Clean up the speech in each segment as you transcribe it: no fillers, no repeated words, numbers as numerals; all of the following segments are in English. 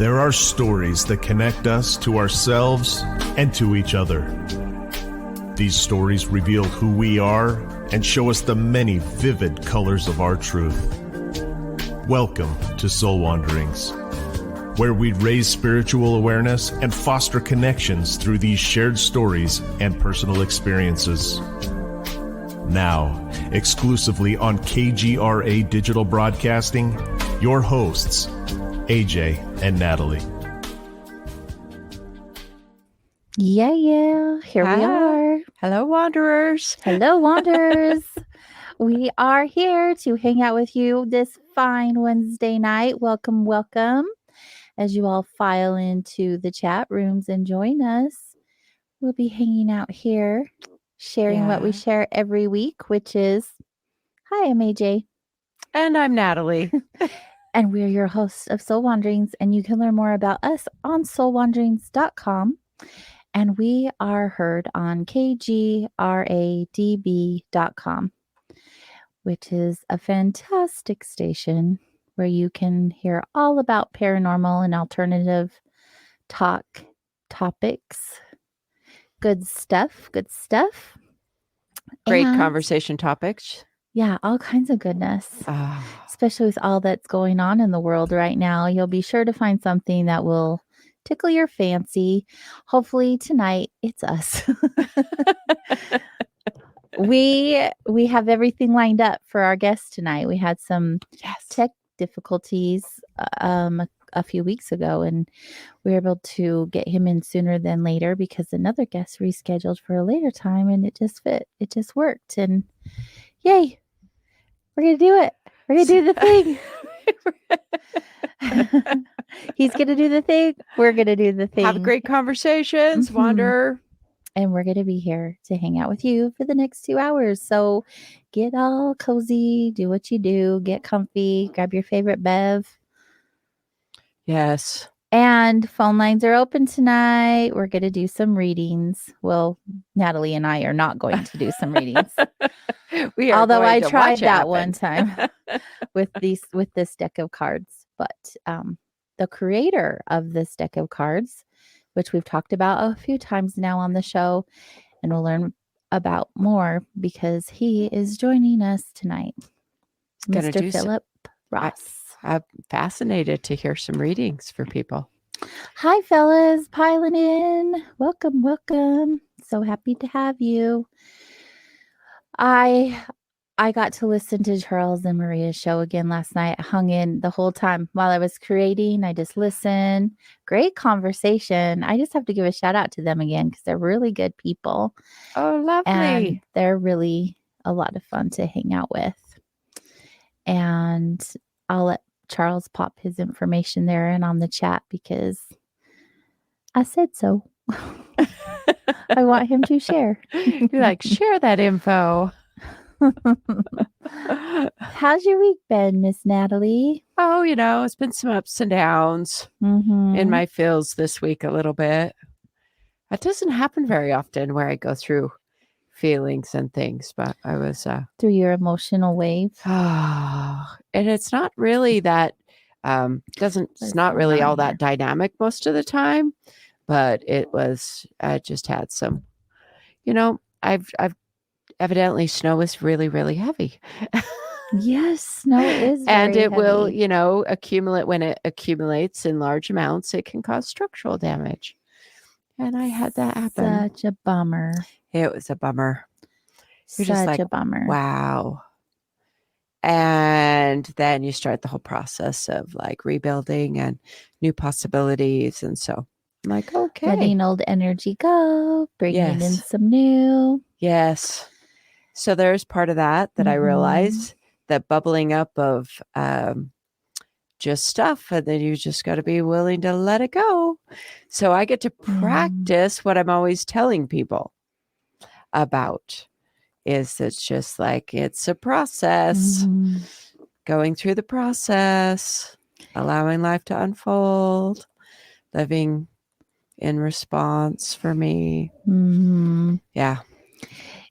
There are stories that connect us to ourselves and to each other. These stories reveal who we are and show us the many vivid colors of our truth. Welcome to Soul Wanderings, where we raise spiritual awareness and foster connections through these shared stories and personal experiences. Now, exclusively on KGRA Digital Broadcasting, your hosts, AJ and Natalie. Yeah. Here we are. Hello, Wanderers. Hello, Wanderers. We are here to hang out with you this fine Wednesday night. Welcome. As you all file into the chat rooms and join us, we'll be hanging out here, sharing what we share every week, which is, hi, I'm AJ. And I'm Natalie. And we're your hosts of Soul Wanderings, and you can learn more about us on soulwanderings.com. And we are heard on kgradb.com, which is a fantastic station where you can hear all about paranormal and alternative topics. Good stuff. Great And, conversation topics. Yeah, all kinds of goodness. Especially with all that's going on in the world right now. You'll be sure to find something that will tickle your fancy. Hopefully tonight it's us. We have everything lined up for our guest tonight. We had some tech difficulties a few weeks ago, and we were able to get him in sooner than later because another guest rescheduled for a later time, and it just fit. It just worked, and yay! We're gonna do it. We're gonna do the thing. He's gonna do the thing. We're gonna do the thing. Have great conversations, Wander. And we're gonna be here to hang out with you for the next 2 hours. So get all cozy, do what you do, get comfy, grab your favorite bev. Yes. And phone lines are open tonight. We're gonna do some readings. Well, Natalie and I are not going to do some readings. Although I tried that one time with this deck of cards. But the creator of this deck of cards, which we've talked about a few times now on the show, and we'll learn about more because he is joining us tonight. Mr. Philip Ross. I'm fascinated to hear some readings for people. Hi, fellas, piling in. Welcome. So happy to have you. I got to listen to Charles and Maria's show again last night. I hung in the whole time while I was creating. I just listened. Great conversation. I just have to give a shout out to them again because they're really good people. Oh, lovely. And they're really a lot of fun to hang out with. And I'll let Charles pop his information there and on the chat because I said so. I want him to share. You're like, share that info. How's your week been, Miss Natalie? Oh, it's been some ups and downs in my feels this week a little bit. That doesn't happen very often where I go through feelings and things, but I was through your emotional wave. And it's not really that it's not really all that dynamic most of the time, but it was I just had some, I've evidently snow is really, really heavy. Yes, snow is and it heavy. will, accumulate. When it accumulates in large amounts, it can cause structural damage. And I had that happen. Such a bummer. It was a bummer. You're just like, a bummer. Wow. And then you start the whole process of like rebuilding and new possibilities. And so I'm like, okay. Letting old energy go, bringing in some new. Yes. So there's part of that I realized, that bubbling up of just stuff, and then you just got to be willing to let it go. So I get to practice what I'm always telling people about. Is it's just like it's a process, going through the process, allowing life to unfold, living in response for me. Mm-hmm. Yeah.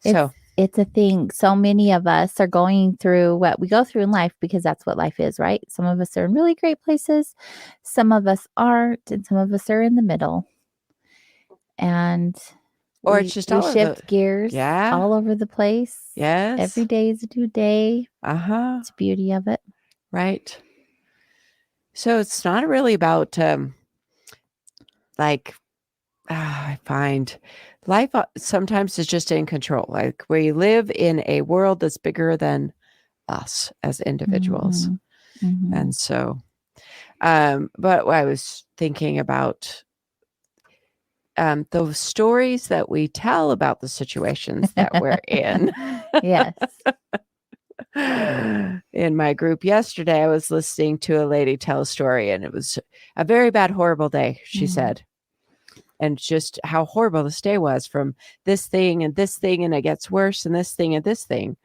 It's, so It's a thing. So many of us are going through what we go through in life because that's what life is, right? Some of us are in really great places, some of us aren't, and some of us are in the middle. And or it's just we all shift gears all over the place. Yes. Every day is a new day. Uh-huh. It's the beauty of it. Right. So it's not really about I find life sometimes is just in control. Like we live in a world that's bigger than us as individuals. Mm-hmm. Mm-hmm. And so, but I was thinking about those stories that we tell about the situations that we're in. Yes. In my group yesterday, I was listening to a lady tell a story, and it was a very bad, horrible day, she said. And just how horrible this day was, from this thing, and it gets worse, and this thing, and this thing.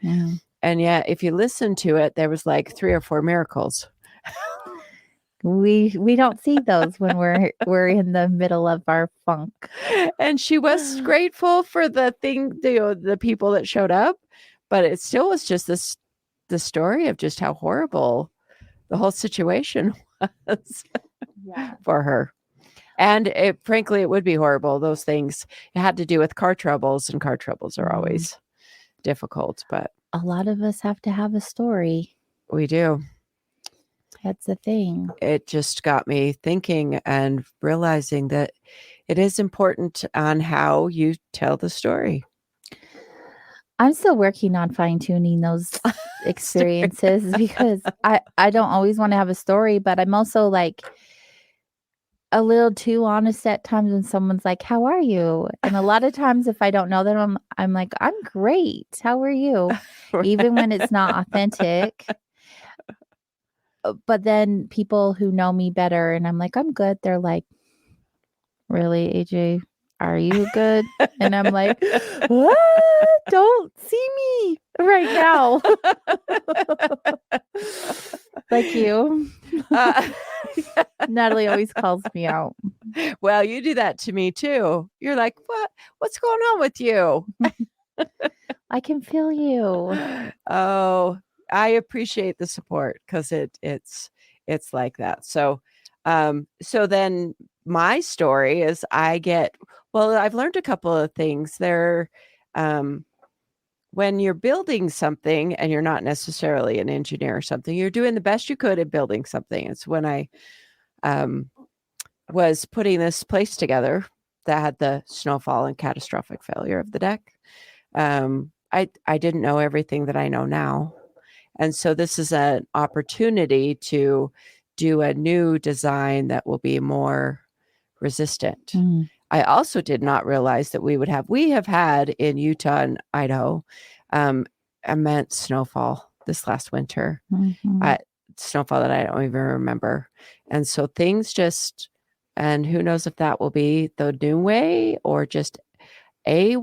And yet, if you listen to it, there was like 3 or 4 miracles. We don't see those when we're in the middle of our funk. And she was grateful for the people that showed up, but it still was just the story of just how horrible the whole situation was for her. And frankly, it would be horrible. Those things, it had to do with car troubles, and car troubles are always difficult. But a lot of us have to have a story. We do. That's the thing. It just got me thinking and realizing that it is important on how you tell the story. I'm still working on fine-tuning those experiences because I don't always want to have a story, but I'm also like a little too honest at times when someone's like, "How are you?" And a lot of times if I don't know them, I'm like, "I'm great. How are you?" Even when it's not authentic. But then people who know me better and I'm like, "I'm good." They're like, "Really, AJ? Are you good?" And I'm like, "What? Don't see me right now." Like you. Natalie always calls me out. Well, you do that to me too. You're like, what's going on with you? I can feel you. Oh, I appreciate the support because it's like that. So then my story is I've learned a couple of things there. When you're building something and you're not necessarily an engineer or something, you're doing the best you could at building something. It's when I was putting this place together that had the snowfall and catastrophic failure of the deck. I didn't know everything that I know now. And so this is an opportunity to do a new design that will be more resistant. I also did not realize that we have had in Utah and Idaho immense snowfall this last winter. Snowfall that I don't even remember. And so things and who knows if that will be the new way or just a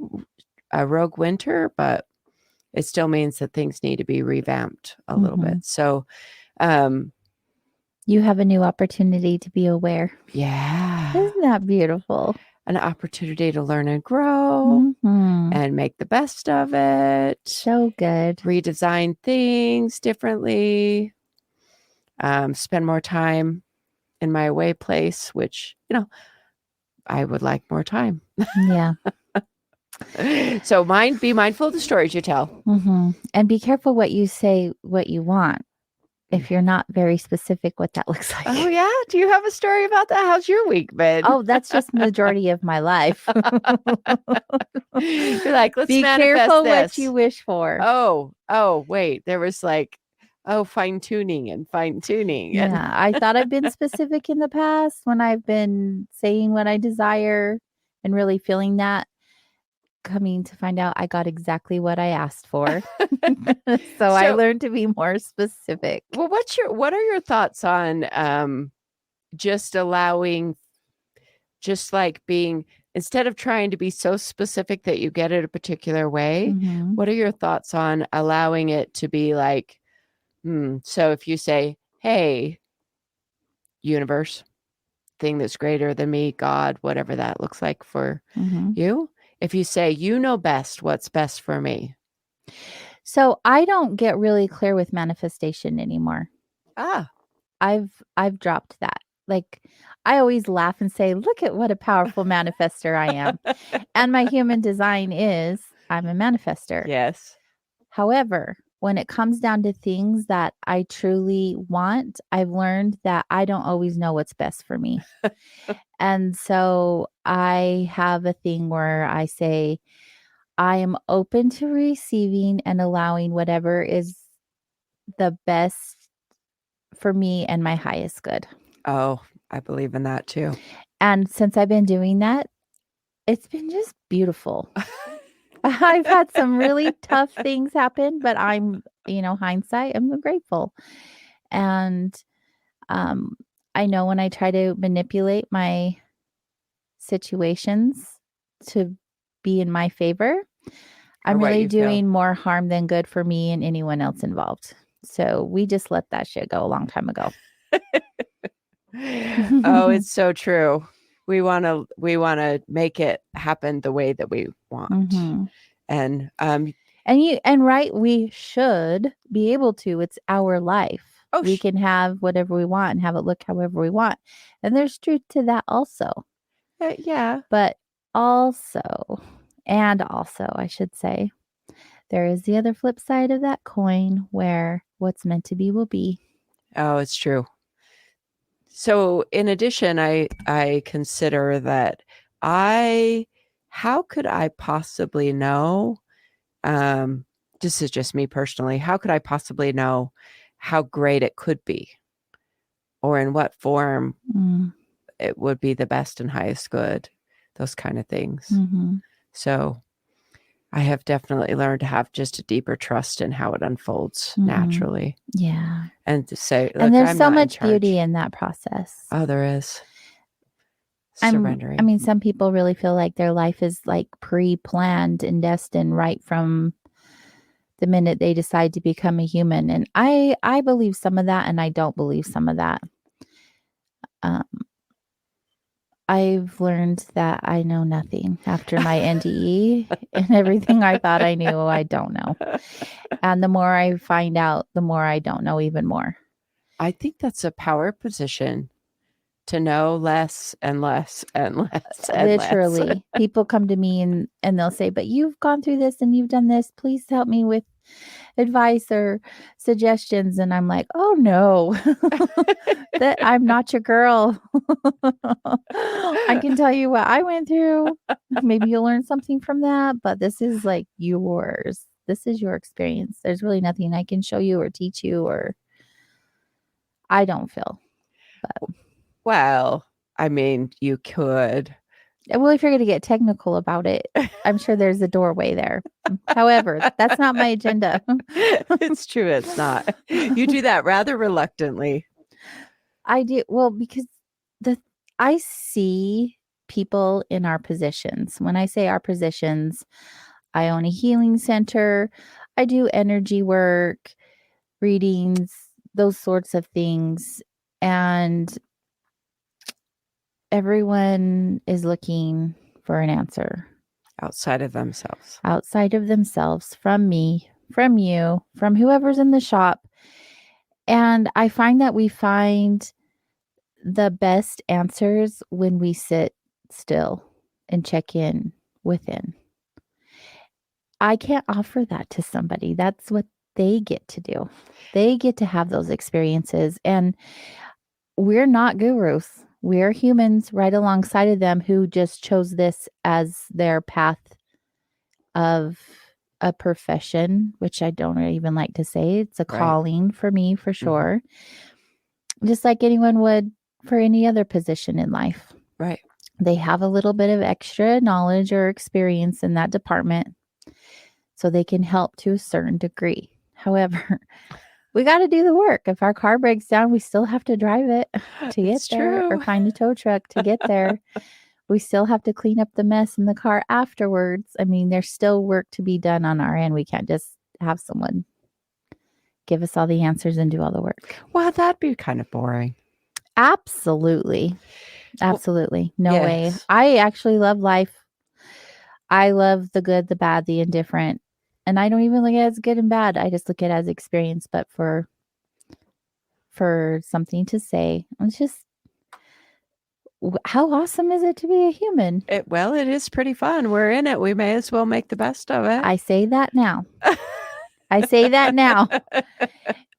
rogue winter, but it still means that things need to be revamped a little bit. So you have a new opportunity to be aware. Yeah. Isn't that beautiful? An opportunity to learn and grow and make the best of it. So good. Redesign things differently. Spend more time in my away place, which, I would like more time. Yeah. So be mindful of the stories you tell. And be careful what you say, what you want. If you're not very specific what that looks like. Oh, yeah? Do you have a story about that? How's your week been? Oh, that's just majority of my life. You're like, let's be careful what you wish for. Oh, wait. There was fine-tuning. Yeah, I thought I've been specific in the past when I've been saying what I desire and really feeling that. Coming to find out I got exactly what I asked for. So I learned to be more specific. Well, what are your thoughts on just allowing, just like being, instead of trying to be so specific that you get it a particular way, what are your thoughts on allowing it to be like, so if you say, hey, universe, thing that's greater than me, God, whatever that looks like for you, if you say, you know best what's best for me, So I don't get really clear with manifestation anymore. I've dropped that. Like, I always laugh and say, look at what a powerful manifester I am. And my human design is I'm a manifester. Yes. However, when it comes down to things that I truly want, I've learned that I don't always know what's best for me. And so I have a thing where I say, I am open to receiving and allowing whatever is the best for me and my highest good. Oh, I believe in that too. And since I've been doing that, it's been just beautiful. I've had some really tough things happen, but I'm, hindsight, I'm grateful. And I know when I try to manipulate my situations to be in my favor, I'm really doing more harm than good for me and anyone else involved. So we just let that shit go a long time ago. Oh, it's so true. We want to make it happen the way that we want. Mm-hmm. And right, we should be able to. It's our life. We can have whatever we want and have it look however we want. And there's truth to that also. Yeah. But also, I should say, there is the other flip side of that coin where what's meant to be will be. Oh, it's true. So in addition, I consider that how could I possibly know, this is just me personally, how could I possibly know how great it could be or in what form it would be the best and highest good, those kind of things. Mm-hmm. So I have definitely learned to have just a deeper trust in how it unfolds naturally. Yeah. And to say, and there's so much beauty in that process. Oh, there is. Surrendering. I mean, some people really feel like their life is like pre-planned and destined right from the minute they decide to become a human. And I believe some of that, and I don't believe some of that. I've learned that I know nothing after my NDE, and everything I thought I knew, I don't know. And the more I find out, the more I don't know even more. I think that's a power position, to know less and less and less. And literally less. People come to me and they'll say, but you've gone through this and you've done this, please help me with advice or suggestions. And I'm like, oh no, that I'm not your girl. I can tell you what I went through. Maybe you'll learn something from that, but this is like yours. This is your experience. There's really nothing I can show you or teach you, or I don't feel. But well, I mean, you could. Well, if you're going to get technical about it, I'm sure there's a doorway there. However, that's not my agenda. It's true. It's not. You do that rather reluctantly. I do. Well, because I see people in our positions. When I say our positions, I own a healing center. I do energy work, readings, those sorts of things. And everyone is looking for an answer. Outside of themselves. From me, from you, from whoever's in the shop. And I find that we find the best answers when we sit still and check in within. I can't offer that to somebody. That's what they get to do. They get to have those experiences. And we're not gurus. We're humans right alongside of them who just chose this as their path of a profession, which I don't even like to say. It's a calling for me, for sure. Mm-hmm. Just like anyone would for any other position in life. Right. They have a little bit of extra knowledge or experience in that department, so they can help to a certain degree. However, we got to do the work. If our car breaks down, we still have to drive it to get there, or find a tow truck to get there. We still have to clean up the mess in the car afterwards. I mean, there's still work to be done on our end. We can't just have someone give us all the answers and do all the work. Well, that'd be kind of boring. Absolutely. No way. I actually love life. I love the good, the bad, the indifferent. And I don't even look at it as good and bad. I just look at it as experience, but for something to say. It's just, how awesome is it to be a human? It is pretty fun. We're in it. We may as well make the best of it. I say that now.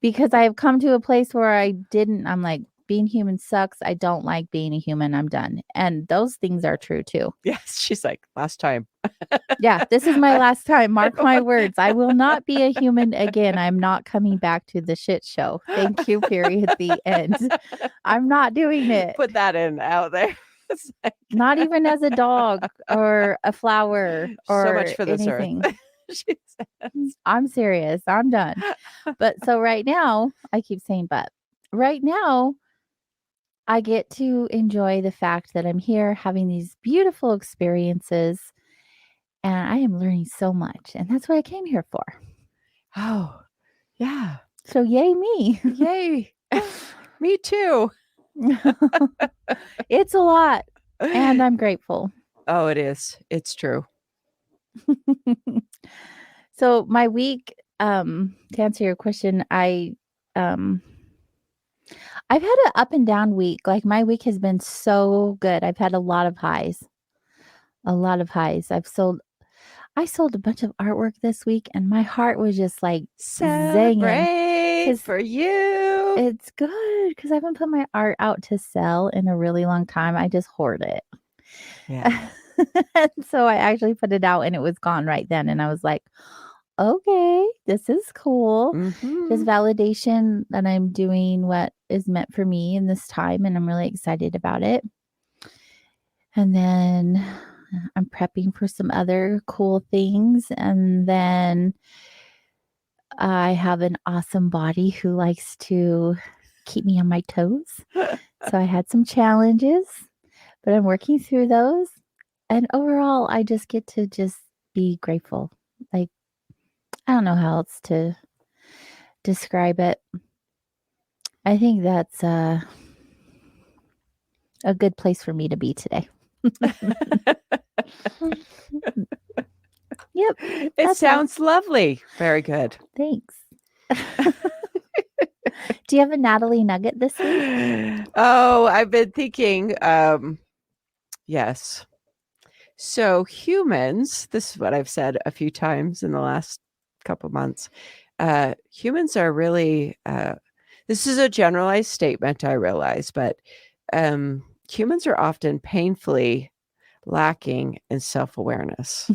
Because I've come to a place where I'm like, being human sucks. I don't like being a human. I'm done. And those things are true too. Yes. She's like, last time. Yeah, this is my last time. Mark my words. I will not be a human again. I'm not coming back to the shit show. Thank you, period. The end. I'm not doing it. Put that out there. Like, not even as a dog or a flower or so much for this anything. Earth. I'm serious. I'm done. But so right now, I keep saying but. Right now, I get to enjoy the fact that I'm here having these beautiful experiences, and I am learning so much. And that's what I came here for. Oh, yeah. So yay me. Yay. Me too. It's a lot, and I'm grateful. Oh, it is. It's true. So my week, to answer your question, I've had an up and down week. Like, my week has been so good. I've had a lot of highs. I sold a bunch of artwork this week, and my heart was just like Celebrate for you. It's good because I haven't put my art out to sell in a really long time. I just hoard it. Yeah. And so I actually put it out, and it was gone right then. And I was like, okay, this is cool. Mm-hmm. Just validation that I'm doing what is meant for me in this time, and I'm really excited about it. And then I'm prepping for some other cool things. And then I have an awesome body who likes to keep me on my toes. So I had some challenges, but I'm working through those. And overall, I just get to just be grateful. Like, I don't know how else to describe it. I think that's a good place for me to be today. Yep. It sounds lovely. Very good. Thanks. Do you have a Natalie nugget this week? Oh, I've been thinking, yes. So humans, this is what I've said a few times in the last couple months. Humans are really, this is a generalized statement, I realize, but humans are often painfully lacking in self-awareness.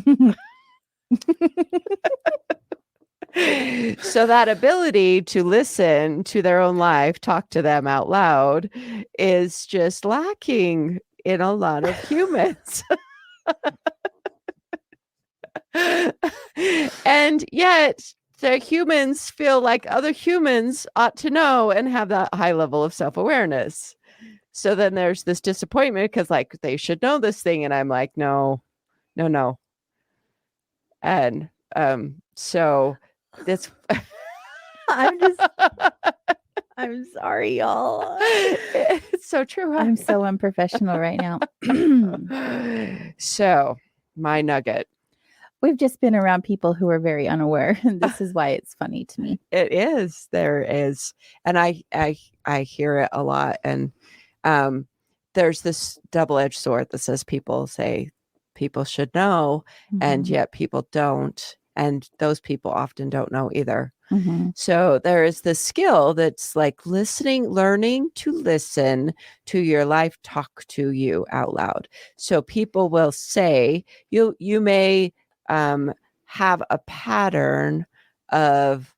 So that ability to listen to their own life, talk to them out loud, is just lacking in a lot of humans. And yet the humans feel like other humans ought to know and have that high level of self-awareness. So then there's this disappointment because, like, they should know this thing, and I'm like, no. And so this I'm sorry, y'all. It's so true. Huh? I'm so unprofessional right now. So my nugget. We've just been around people who are very unaware, and this is why it's funny to me. It is. There is. And I hear it a lot. And there's this double-edged sword that says people say people should know, and yet people don't. And those people often don't know either. So there is this skill that's like learning to listen to your life talk to you out loud. So people will say, you may have a pattern of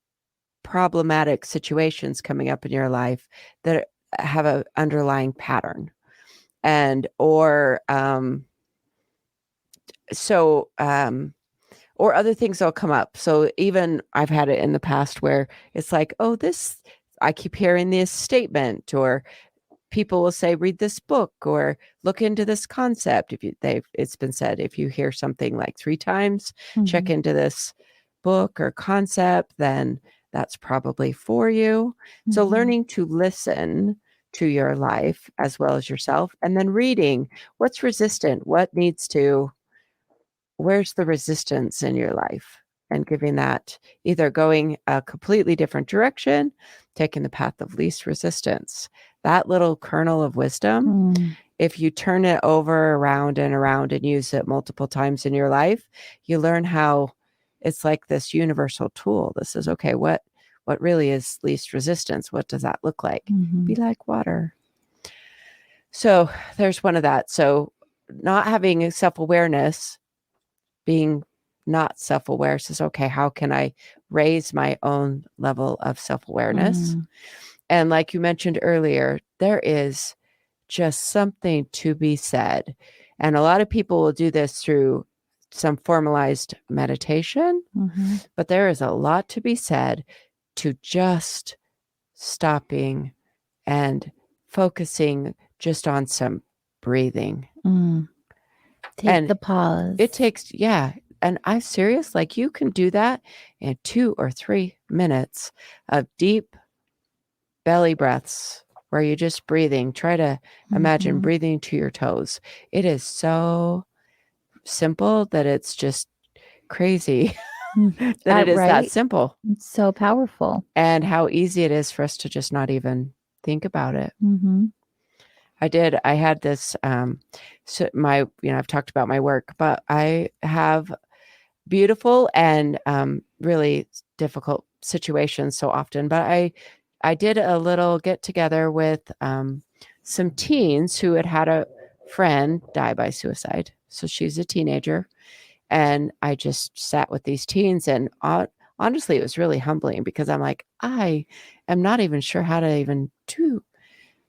problematic situations coming up in your life that have an underlying pattern, or other things will come up. So even I've had it in the past where it's like, oh, I keep hearing this statement, or people will say, read this book or look into this concept. It's been said, if you hear something like 3 times, check into this book or concept, then that's probably for you. So learning to listen to your life as well as yourself, and then reading what's resistant, where's the resistance in your life, and giving that, either going a completely different direction, taking the path of least resistance. That little kernel of wisdom, if you turn it over, around and use it multiple times in your life, you learn how it's like this universal tool. This is, okay, what really is least resistance? What does that look like? Be like water. So there's one of that. So not having self-awareness, being not self-aware, says, okay, how can I raise my own level of self-awareness? And like you mentioned earlier, there is just something to be said. And a lot of people will do this through some formalized meditation, but there is a lot to be said to just stopping and focusing just on some breathing. Take the pause. It takes, and I'm serious, like you can do that in 2 or 3 minutes of deep belly breaths where you're just breathing. Try to imagine breathing to your toes. It is so simple that it's just crazy that it is that simple. It's so powerful. And how easy it is for us to just not even think about it. I had this, so I've talked about my work, but I have beautiful and really difficult situations so often. But I did a little get together with some teens who had a friend die by suicide. So she's a teenager. And I just sat with these teens, and honestly, it was really humbling because I'm like, I am not even sure how to even do.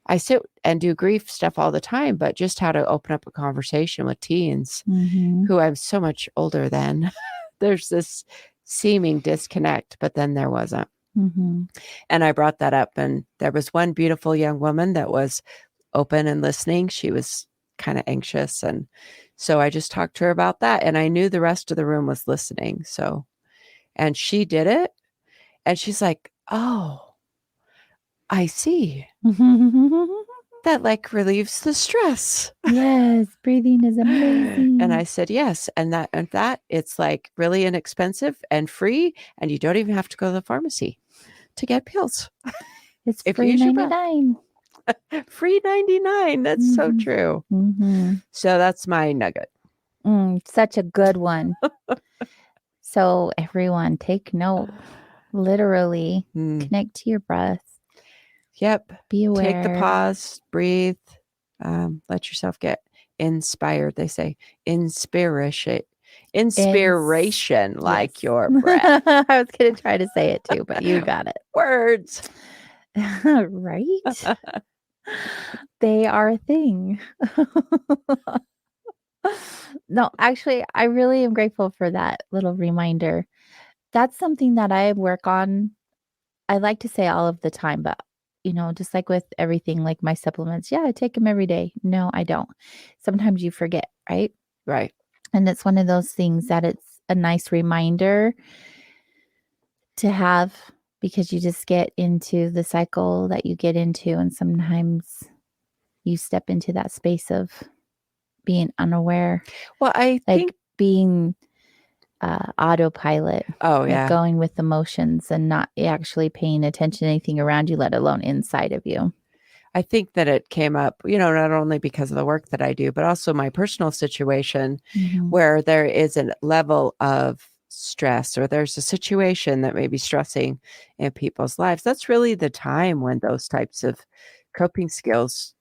I sit and do grief stuff all the time, but just how to open up a conversation with teens who I'm so much older than. There's this seeming disconnect, but then there wasn't. And I brought that up, and there was one beautiful young woman that was open and listening. She was kind of anxious, and so I just talked to her about that, and I knew the rest of the room was listening. So, and she did it, and she's like, oh, I see. That like relieves the stress. Yes, breathing is amazing. And I said, yes. And that it's like really inexpensive and free, and you don't even have to go to the pharmacy to get pills. It's free 99. Free 99. That's so true. So that's my nugget. Such a good one. So everyone, take note. Literally connect to your breath. Yep. Be aware. Take the pause, breathe, let yourself get inspired. They say inspiration, like your breath. I was going to try to say it too, but you got it. Words. Right? They are a thing. No, actually, I really am grateful for that little reminder. That's something that I work on. I like to say all of the time, but just like with everything, like my supplements, I take them every day. No, I don't. Sometimes you forget, right? Right. And it's one of those things that it's a nice reminder to have, because you just get into the cycle that you get into. And sometimes you step into that space of being unaware. Well, I think being autopilot. Oh, yeah. Going with emotions and not actually paying attention to anything around you, let alone inside of you. I think that it came up, not only because of the work that I do, but also my personal situation where there is a level of stress, or there's a situation that may be stressing in people's lives. That's really the time when those types of coping skills,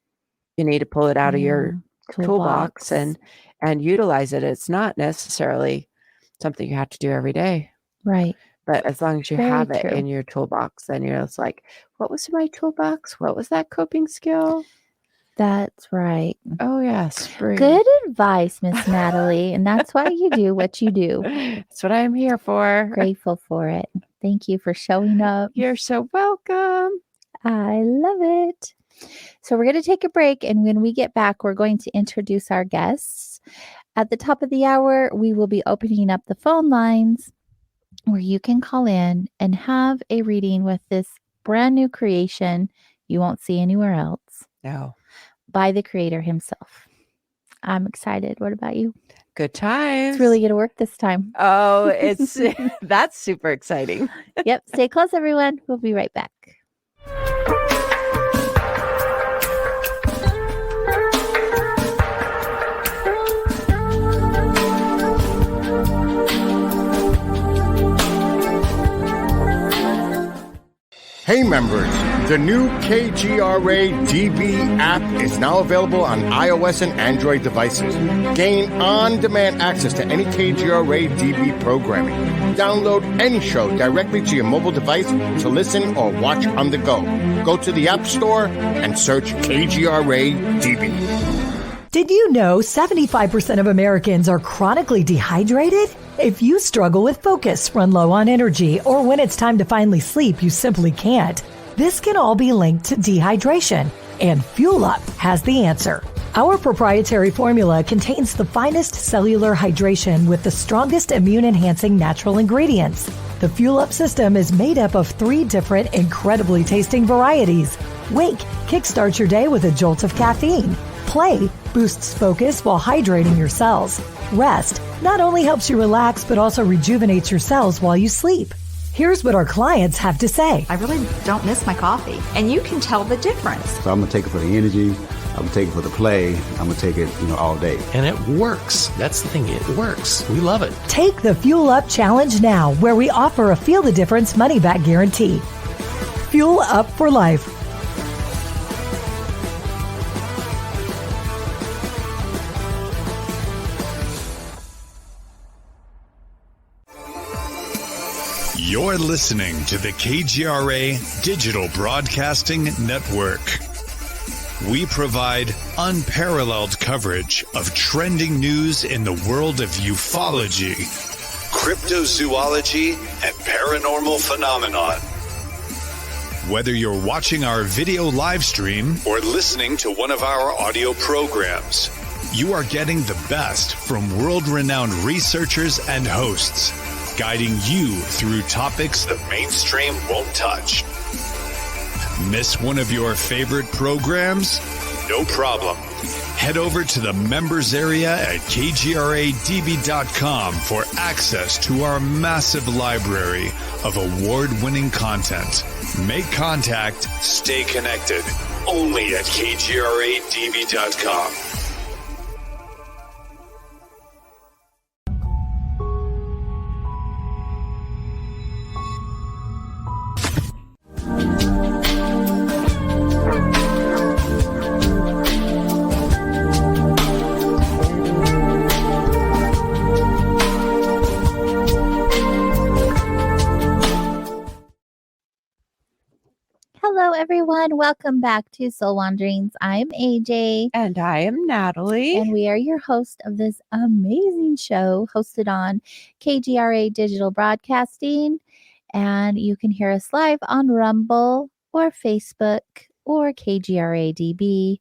you need to pull it out of your toolbox and utilize it. It's not necessarily something you have to do every day. Right. But as long as you have it in your toolbox, then it's like, what was in my toolbox? What was that coping skill? That's right. Oh, yes. Good advice, Miss Natalie. And that's why you do what you do. That's what I'm here for. Grateful for it. Thank you for showing up. You're so welcome. I love it. So we're going to take a break. And when we get back, we're going to introduce our guests. At the top of the hour, we will be opening up the phone lines where you can call in and have a reading with this brand new creation you won't see anywhere else. No. By the creator himself. I'm excited. What about you? Good times. It's really going to work this time. Oh, that's super exciting. Yep. Stay close, everyone. We'll be right back. Hey members, the new KGRA DB app is now available on iOS and Android devices. Gain on-demand access to any KGRA DB programming. Download any show directly to your mobile device to listen or watch on the go. Go to the App Store and search KGRA DB. Did you know 75% of Americans are chronically dehydrated? If you struggle with focus, run low on energy, or when it's time to finally sleep, you simply can't, this can all be linked to dehydration, and Fuel Up has the answer. Our proprietary formula contains the finest cellular hydration with the strongest immune-enhancing natural ingredients. The Fuel Up system is made up of 3 different incredibly tasting varieties. Wake kickstarts your day with a jolt of caffeine. Play boosts focus while hydrating your cells. Rest not only helps you relax, but also rejuvenates your cells while you sleep. Here's what our clients have to say. I really don't miss my coffee, and you can tell the difference. So I'm going to take it for the energy. I'm going to take it for the play. I'm going to take it, all day. And it works. That's the thing. It works. We love it. Take the Fuel Up Challenge now, where we offer a Feel the Difference money-back guarantee. Fuel Up for life. You're listening to the KGRA Digital Broadcasting Network. We provide unparalleled coverage of trending news in the world of ufology, cryptozoology, and paranormal phenomenon. Whether you're watching our video live stream or listening to one of our audio programs, you are getting the best from world-renowned researchers and hosts, guiding you through topics the mainstream won't touch. Miss one of your favorite programs? No problem. Head over to the members area at kgradb.com for access to our massive library of award-winning content. Make contact, stay connected, only at kgradb.com. Hello, everyone. Welcome back to Soul Wanderings. I'm AJ. And I am Natalie. And we are your host of this amazing show hosted on KGRA Digital Broadcasting. And you can hear us live on Rumble or Facebook or KGRA DB.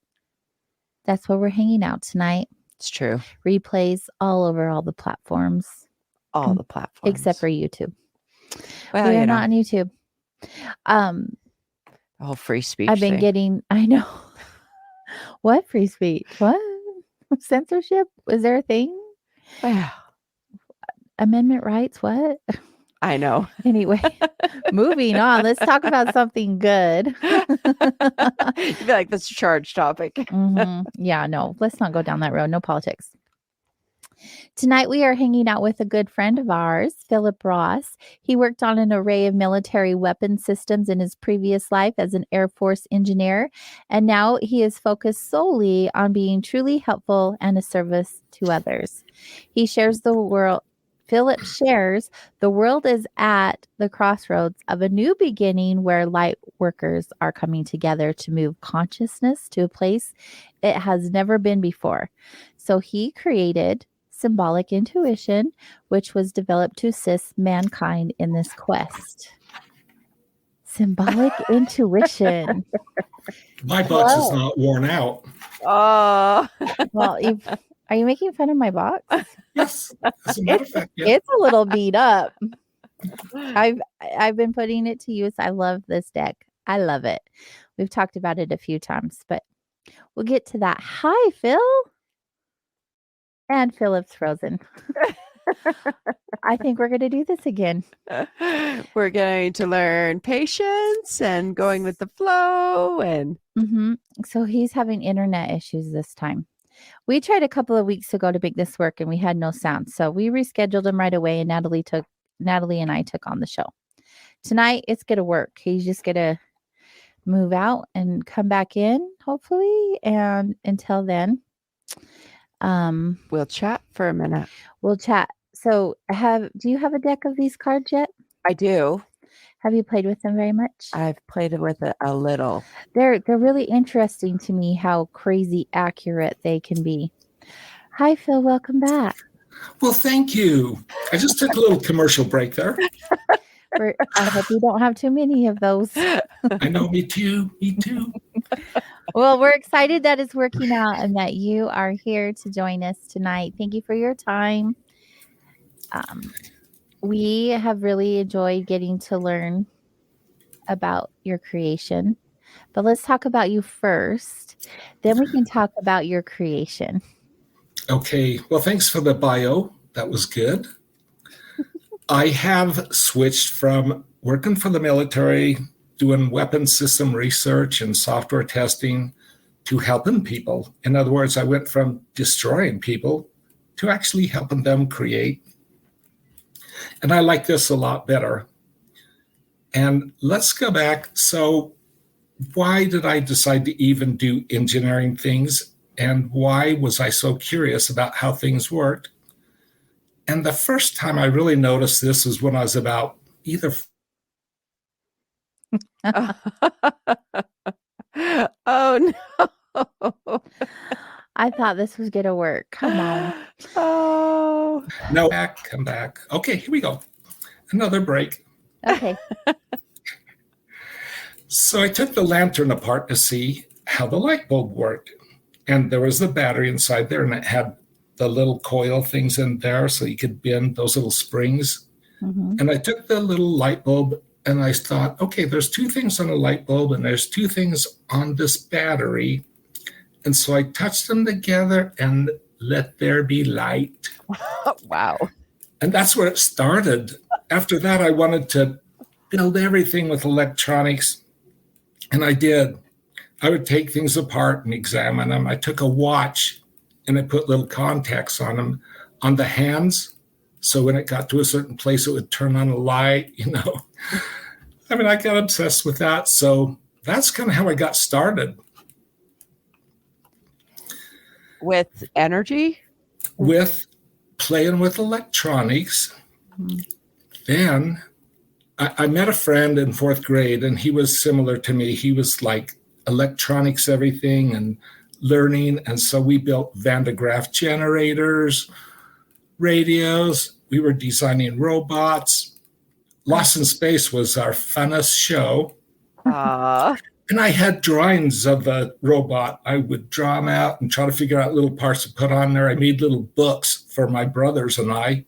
That's where we're hanging out tonight. It's true. Replays all over all the platforms. All the platforms. Except for YouTube. Well, we are not on YouTube. Oh, free speech. I've been getting, I know. What free speech? What? Censorship? Was there a thing? Wow. Amendment rights? What? I know. Anyway, moving on. Let's talk about something good. You'd be like, that's a charged topic. Yeah, no, let's not go down that road. No politics. Tonight, we are hanging out with a good friend of ours, Philip Ross. He worked on an array of military weapon systems in his previous life as an Air Force engineer, and now he is focused solely on being truly helpful and a service to others. Philip shares the world is at the crossroads of a new beginning where light workers are coming together to move consciousness to a place it has never been before. So he created Symbolic Intuition, which was developed to assist mankind in this quest. Symbolic Intuition. My box is not worn out. Oh. Well, are you making fun of my box? Yes. As a matter of fact, yeah. It's a little beat up. I've been putting it to use. I love this deck. I love it. We've talked about it a few times, but we'll get to that. Hi, Phil. And Philip's frozen. I think we're going to do this again. We're going to learn patience and going with the flow. And So he's having internet issues this time. We tried a couple of weeks ago to make this work and we had no sound. So we rescheduled him right away and Natalie and I took on the show. Tonight it's going to work. He's just going to move out and come back in, hopefully. And until then, we'll chat for a minute. We'll chat. So do you have a deck of these cards yet? I do. Have you played with them very much? I've played with it a little. They're really interesting to me how crazy accurate they can be. Hi, Phil. Welcome back. Well, thank you. I just took a little commercial break there. I hope you don't have too many of those. I know, me too. Me too. Well, we're excited that it's working out and that you are here to join us tonight. Thank you for your time. We have really enjoyed getting to learn about your creation, but let's talk about you first. Then we can talk about your creation. Okay. Well, thanks for the bio. That was good. I have switched from working for the military, doing weapon system research and software testing, to helping people. In other words, I went from destroying people to actually helping them create. And I like this a lot better. And let's go back. So why did I decide to even do engineering things? And why was I so curious about how things worked? And the first time I really noticed this was when I was about either. Oh, no. I thought this was going to work. Come on. Oh. No, come back. Okay, here we go. Another break. Okay. So I took the lantern apart to see how the light bulb worked. And there was the battery inside there, and it had the little coil things in there so you could bend those little springs. And I took the little light bulb and I thought, okay, there's two things on a light bulb and there's two things on this battery. And so I touched them together and let there be light. Wow. And that's where it started. After that, I wanted to build everything with electronics. And I did. I would take things apart and examine them. I took a watch and I put little contacts on them on the hands. So when it got to a certain place, it would turn on a light, you know. I mean, I got obsessed with that. So that's kind of how I got started. With energy? With playing with electronics. Then I met a friend in 4th grade, and he was similar to me. He was like electronics, everything, and learning. And so we built Van de Graaff generators, radios. We were designing robots. Lost in Space was our funnest show. And I had drawings of the robot. I would draw them out and try to figure out little parts to put on there. I made little books for my brothers and I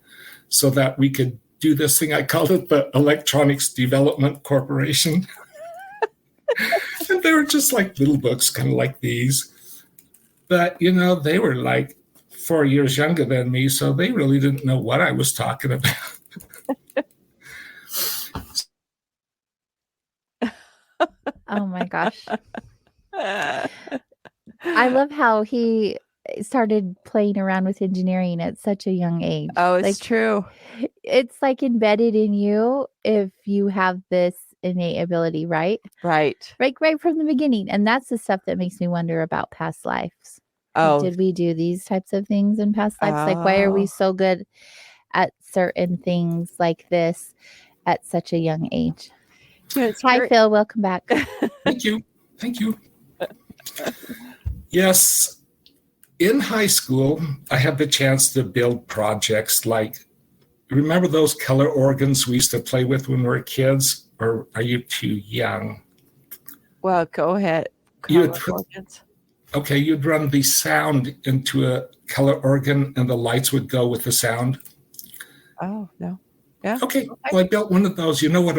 so that we could do this thing. I called it the Electronics Development Corporation. And they were just like little books, kind of like these. But, you know, they were like 4 years younger than me, so they really didn't know what I was talking about. Oh my gosh. I love how he started playing around with engineering at such a young age. Oh, it's true. It's like embedded in you if you have this innate ability, right? Right from the beginning. And that's the stuff that makes me wonder about past lives. Oh, did we do these types of things in past lives? Like, why are we so good at certain things like this at such a young age? Hi, Phil. Welcome back. Thank you. Yes. In high school, I had the chance to build projects like, remember those color organs we used to play with when we were kids? Or are you too young? Well, go ahead. Okay, you'd run the sound into a color organ and the lights would go with the sound. Oh, no. Yeah. Okay. Well, I built one of those. You know what?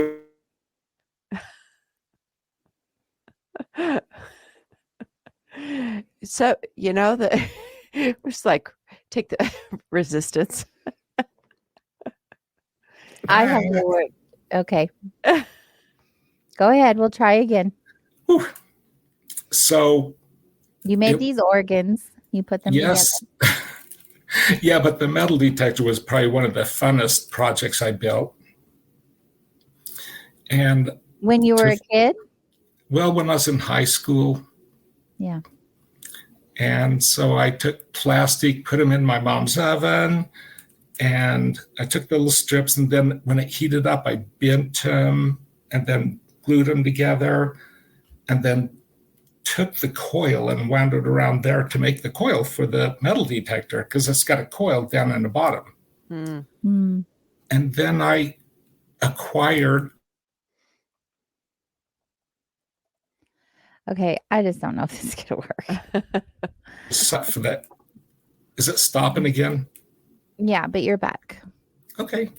So, you know, it was like Take the resistance. I have no word. Okay. Go ahead. We'll try again. Whew. So you made these organs. You put them together. Yeah, but the metal detector was probably one of the funnest projects I built. And when you were a kid? Well, when I was in high school. Yeah. And so I took plastic, put them in my mom's oven, and I took the little strips, and then when it heated up, I bent them and then glued them together, and then took the coil and wound it around there to make the coil for the metal detector, because it's got a coil down in the bottom. Mm. And then I acquired. Okay, I just don't know if this is going to work. For that. Is it stopping again? Yeah, but you're back. Okay.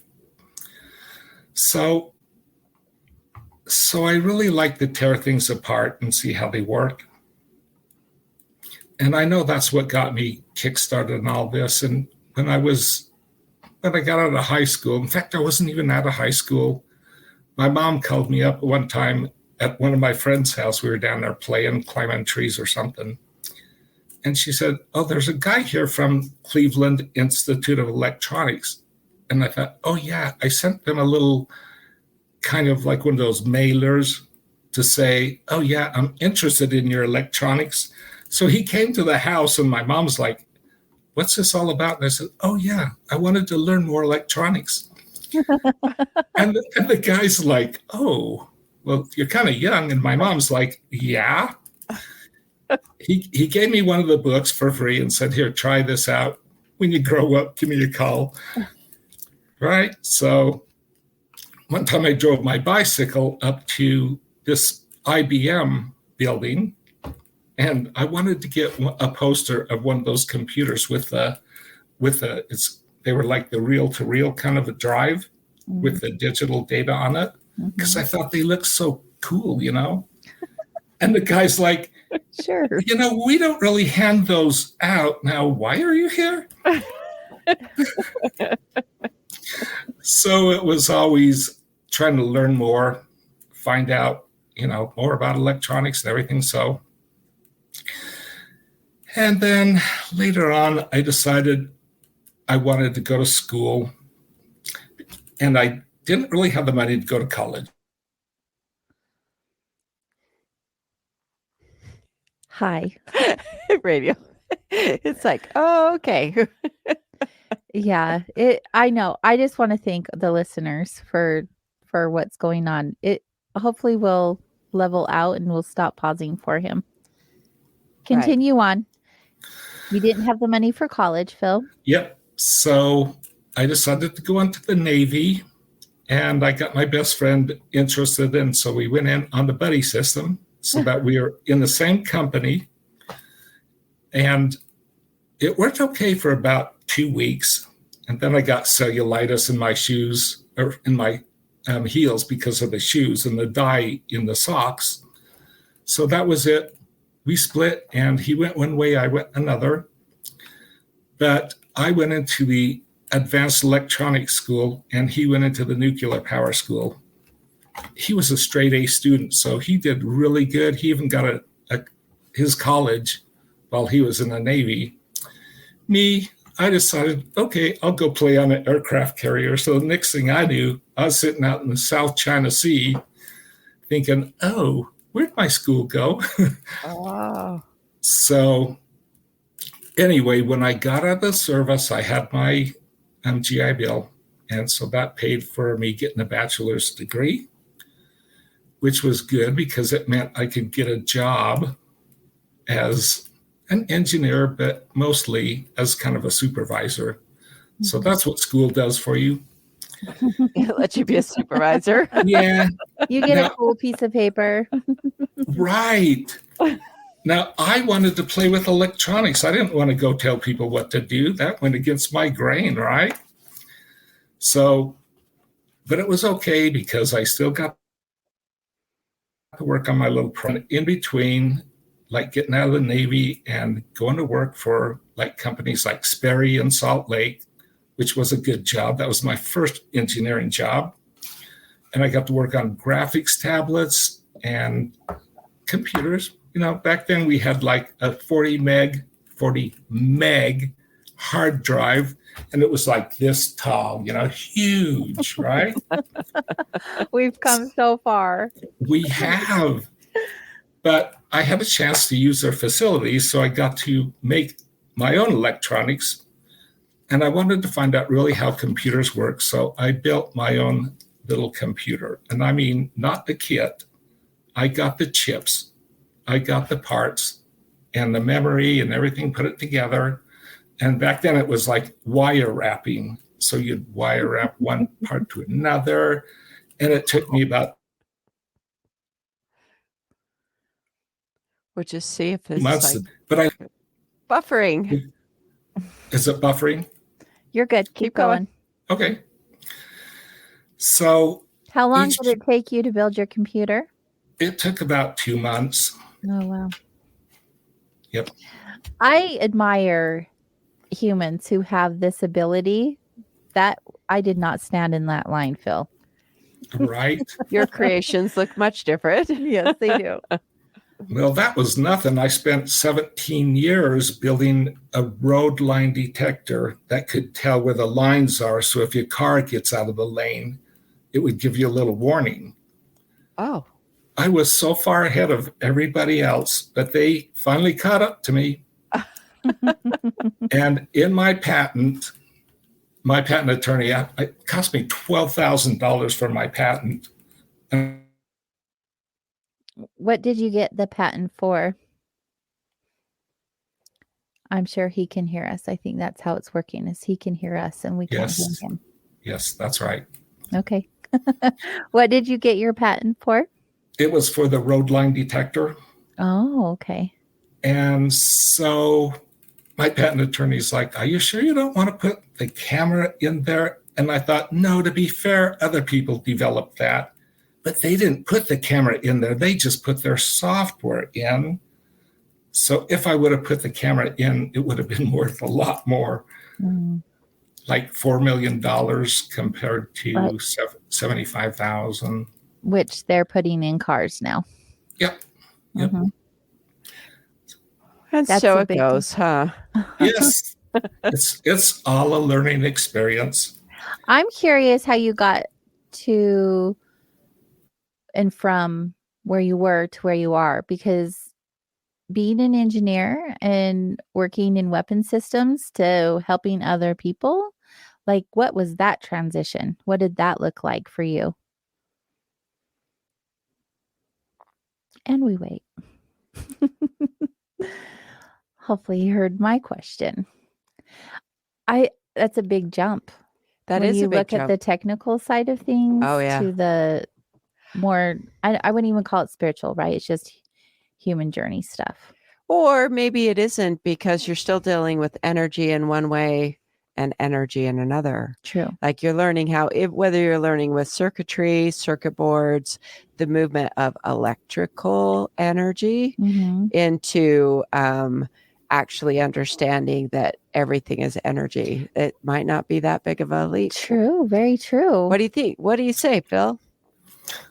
So I really like to tear things apart and see how they work. And I know that's what got me kickstarted in all this. And when I got out of high school, in fact, I wasn't even out of high school. My mom called me up one time at one of my friend's house. We were down there playing, climbing trees or something. And she said, "Oh, there's a guy here from Cleveland Institute of Electronics." And I thought, oh, yeah, I sent them a little kind of like one of those mailers to say, oh, yeah, I'm interested in your electronics. So he came to the house and my mom's like, "What's this all about?" And I said, "Oh, yeah, I wanted to learn more electronics." and the guy's like, "Oh, well, you're kind of young." And my mom's like, "Yeah." He gave me one of the books for free and said, "Here, try this out. When you grow up, give me a call." Right? So one time I drove my bicycle up to this IBM building, and I wanted to get a poster of one of those computers they were like the reel-to-reel kind of a drive with the digital data on it, because I thought they looked so cool, And the guy's like, "Sure. We don't really hand those out. Now, why are you here?" So it was always trying to learn more, find out, more about electronics and everything. So, and then later on, I decided I wanted to go to school, and I didn't really have the money to go to college. Hi. Radio. It's like, oh, okay. Yeah, I know. I just want to thank the listeners for what's going on. It hopefully will level out and we'll stop pausing for him. Continue on. You didn't have the money for college, Phil? Yep. So I decided to go into the Navy, and I got my best friend interested in, so we went in on the buddy system so that we were in the same company. And it worked okay for about 2 weeks. And then I got cellulitis in my shoes, or in my heels, because of the shoes and the dye in the socks. So that was it. We split, and he went one way, I went another. But I went into the advanced electronics school, and he went into the nuclear power school. He was a straight A student, so he did really good. He even got his college while he was in the Navy. Me, I decided, okay, I'll go play on an aircraft carrier. So the next thing I knew, I was sitting out in the South China Sea thinking, oh, where'd my school go? Oh. So anyway, when I got out of the service, I had my GI Bill. And so that paid for me getting a bachelor's degree, which was good because it meant I could get a job as an engineer, but mostly as kind of a supervisor. So that's what school does for you. It lets you be a supervisor. Yeah. You get a cool piece of paper. Right. Now, I wanted to play with electronics. I didn't want to go tell people what to do. That went against my grain, right? So, but it was okay because I still got to work on my little project. In between, like getting out of the Navy and going to work for like companies like Sperry and Salt Lake, which was a good job. That was my first engineering job. And I got to work on graphics tablets and computers. You know, back then we had like a 40 meg hard drive, and it was like this tall, you know, huge, right? We've come so far. We have. But I had a chance to use their facilities, so I got to make my own electronics. And I wanted to find out really how computers work. So I built my own little computer. And I mean, not the kit. I got the chips. I got the parts and the memory and everything, put it together. And back then it was like wire wrapping. So you'd wire wrap one part to another. And it took me about We'll just see if it's months. like But buffering. Is it buffering? You're good. Keep going. Okay. So how long did it take you to build your computer? It took about 2 months. Oh, wow. Yep. I admire humans who have this ability. That I did not stand in that line, Phil. Right. Your creations look much different. Yes, they do. Well, that was nothing. I spent 17 years building a road line detector that could tell where the lines are. So if your car gets out of the lane, it would give you a little warning. Oh. I was so far ahead of everybody else, but they finally caught up to me. And in my patent attorney, it cost me $12,000 for my patent. What did you get the patent for? I'm sure he can hear us. I think that's how it's working, is he can hear us and we can't hear him. Yes, that's right. Okay. What did you get your patent for? It was for the road line detector. Oh, okay. And so my patent attorney's like, are you sure you don't want to put the camera in there? And I thought, no, to be fair, other people developed that. But they didn't put the camera in there. They just put their software in. So if I would have put the camera in, it would have been worth a lot more, like $4 million compared to $75,000. Which they're putting in cars now. Yep. Mm-hmm. And That's so a it big goes, huh? Yes. It's all a learning experience. I'm curious how you got to and from where you were to where you are, because being an engineer and working in weapon systems to helping other people, like what was that transition? What did that look like for you? And we wait. Hopefully you heard my question. That's a big jump. That when is you a big look jump. at the technical side of things. Oh, yeah. To the more, I wouldn't even call it spiritual, right? It's just human journey stuff. Or maybe it isn't, because you're still dealing with energy in one way and energy in another. True. Like you're learning whether you're learning with circuitry, circuit boards, the movement of electrical energy into actually understanding that everything is energy. It might not be that big of a leap. True. Very true. What do you think? What do you say, Phil?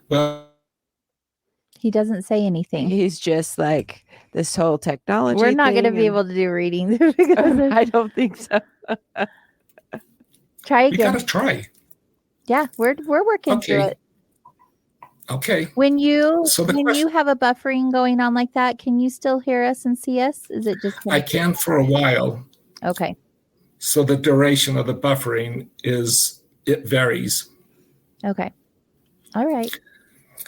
Well, he doesn't say anything. He's just like, this whole technology. We're not going to be able to do readings. I don't think so. Try again. We gotta try. Yeah, we're working through it. Okay. When you have a buffering going on like that, can you still hear us and see us? Is it just I can for a while. Okay. So the duration of the buffering it varies. Okay. All right.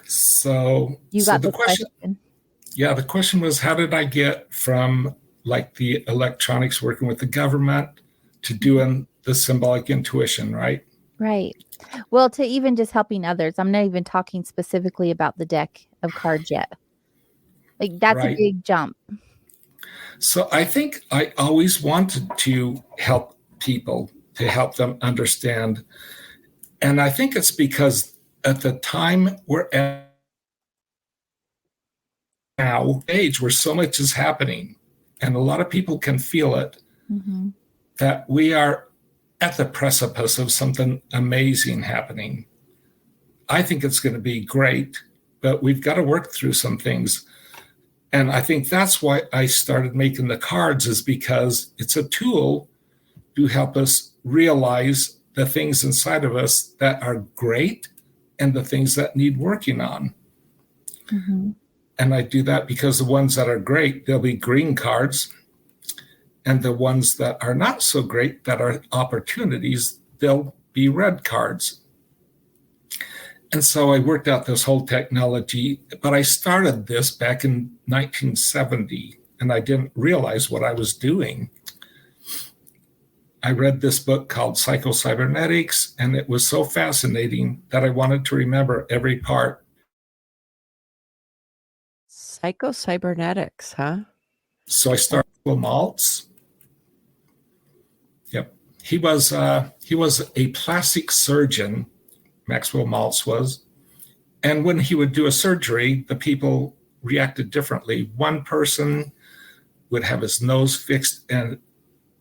So you got the question. Yeah, the question was, how did I get from like the electronics working with the government to doing the symbolic intuition, right? Right. Well, to even just helping others. I'm not even talking specifically about the deck of cards yet. Like that's a big jump. So I think I always wanted to help people, to help them understand. And I think it's because at the time we're at now age where so much is happening and a lot of people can feel it, that we are at the precipice of something amazing happening. I think it's going to be great, but we've got to work through some things. And I think that's why I started making the cards, is because it's a tool to help us realize the things inside of us that are great and the things that need working on. And I do that because the ones that are great, they'll be green cards. And the ones that are not so great, that are opportunities, they'll be red cards. And so I worked out this whole technology, but I started this back in 1970, and I didn't realize what I was doing. I read this book called Psycho-Cybernetics, and it was so fascinating that I wanted to remember every part. Psycho-Cybernetics, huh? So I started with Maltz. Yep. He was a plastic surgeon, Maxwell Maltz was. And when he would do a surgery, the people reacted differently. One person would have his nose fixed and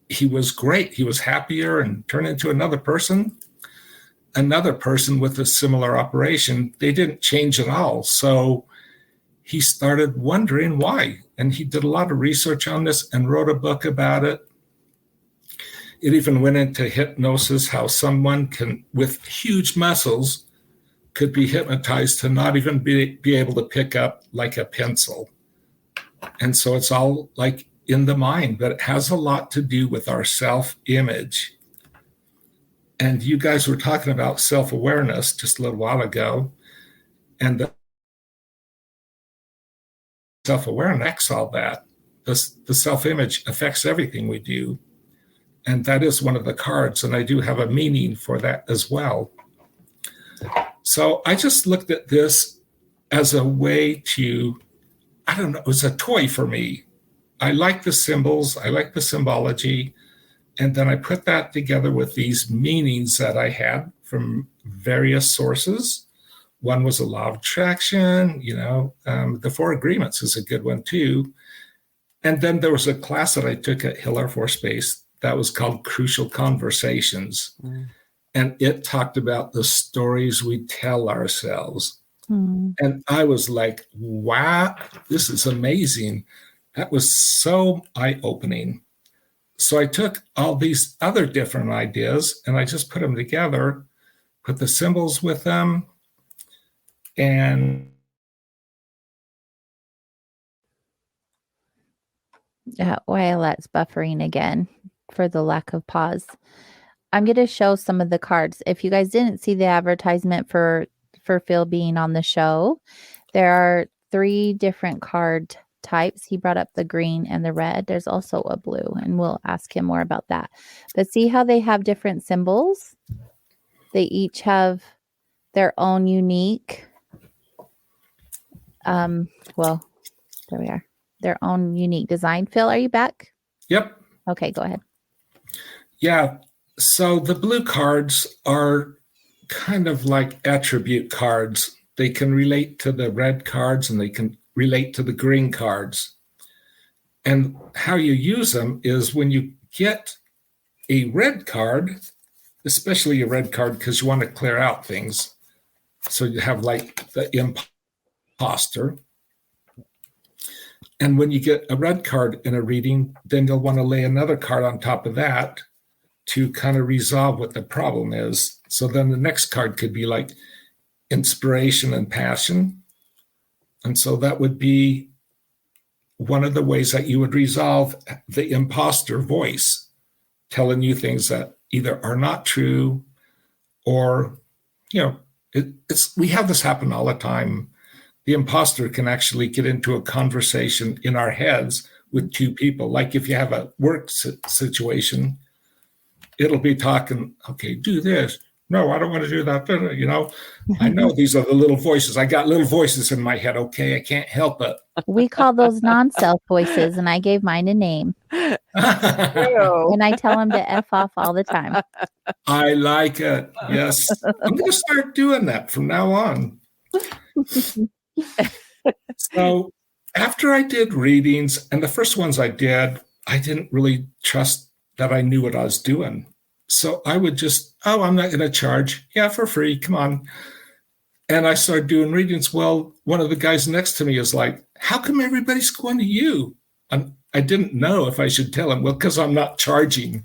he was great. He was happier and turned into another person. Another person with a similar operation, they didn't change at all. So he started wondering why. And he did a lot of research on this and wrote a book about it. It even went into hypnosis, how someone can, with huge muscles, could be hypnotized to not even be able to pick up like a pencil. And so it's all like in the mind, but it has a lot to do with our self-image. And you guys were talking about self-awareness just a little while ago. And the self-awareness affects all that. The self-image affects everything we do. And that is one of the cards. And I do have a meaning for that as well. So I just looked at this as a way to, I don't know, it was a toy for me. I like the symbols. I like the symbology. And then I put that together with these meanings that I had from various sources. One was a law of attraction, the Four Agreements is a good one too. And then there was a class that I took at Hill Air Force Base that was called Crucial Conversations. And it talked about the stories we tell ourselves. And I was like, wow, this is amazing. That was so eye-opening. So I took all these other different ideas and I just put them together, put the symbols with them, and Violet's buffering again for the lack of pause. I'm going to show some of the cards. If you guys didn't see the advertisement for Phil being on the show, there are 3 different card types. He brought up the green and the red. There's also a blue, and we'll ask him more about that. But see how they have different symbols? They each have their own unique, well, there we are. Their own unique design. Phil, are you back? Yep. Okay, go ahead. Yeah. So the blue cards are kind of like attribute cards. They can relate to the red cards and they can relate to the green cards. And how you use them is when you get a red card, especially a red card because you want to clear out things. So you have like the imposter. And when you get a red card in a reading, then you'll want to lay another card on top of that to kind of resolve what the problem is. So then the next card could be like inspiration and passion. And so that would be one of the ways that you would resolve the imposter voice telling you things that either are not true or, we have this happen all the time. The imposter can actually get into a conversation in our heads with 2 people. Like if you have a work situation, it'll be talking, okay, do this. No, I don't want to do that. I know these are the little voices. I got little voices in my head. Okay, I can't help it. We call those non-self voices, and I gave mine a name. And I tell them to F off all the time. I like it. Yes. I'm going to start doing that from now on. So after I did readings, and the first ones I did, I didn't really trust that I knew what I was doing. So I would just, I'm not going to charge. Yeah, for free. Come on. And I started doing readings. Well, one of the guys next to me is like, how come everybody's going to you? And I didn't know if I should tell him. Well, because I'm not charging.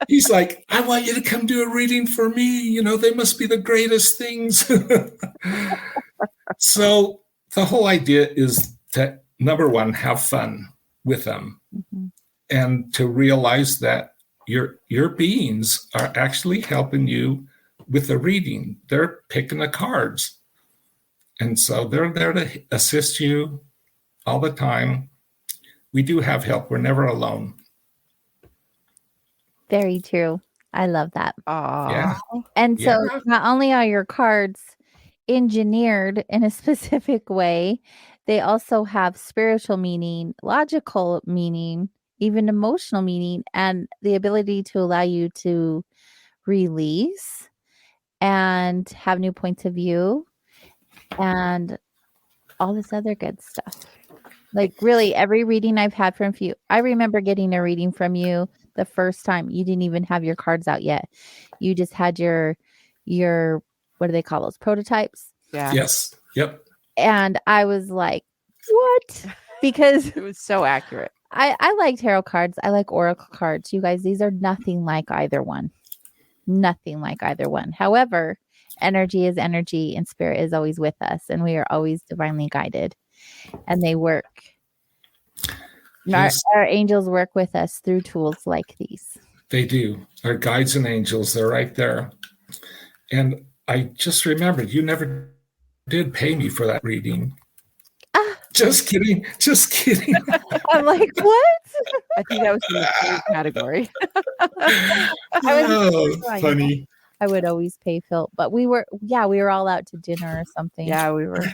He's like, I want you to come do a reading for me. They must be the greatest things. So the whole idea is to, number one, have fun with them, and to realize that your beings are actually helping you with the reading. They're picking the cards. And so they're there to assist you all the time. We do have help. We're never alone. Very true. I love that. Yeah. And so not only are your cards engineered in a specific way, they also have spiritual meaning, logical meaning, even emotional meaning, and the ability to allow you to release and have new points of view and all this other good stuff. Like really every reading I've had from you, I remember getting a reading from you the first time. You didn't even have your cards out yet. You just had your what do they call those? Prototypes? Yeah. Yes. Yep. And I was like, what? Because it was so accurate. I like tarot cards. I like oracle cards. You guys, these are nothing like either one. Nothing like either one. However, energy is energy and spirit is always with us, and we are always divinely guided, and they work. Yes. Our angels work with us through tools like these. They do. Our guides and angels, they're right there. And I just remembered, you never did pay me for that reading. Just kidding. Just kidding. I'm like, what? I think that was in the food category. Funny. I would always pay Phil, but we were all out to dinner or something. Yeah, we were.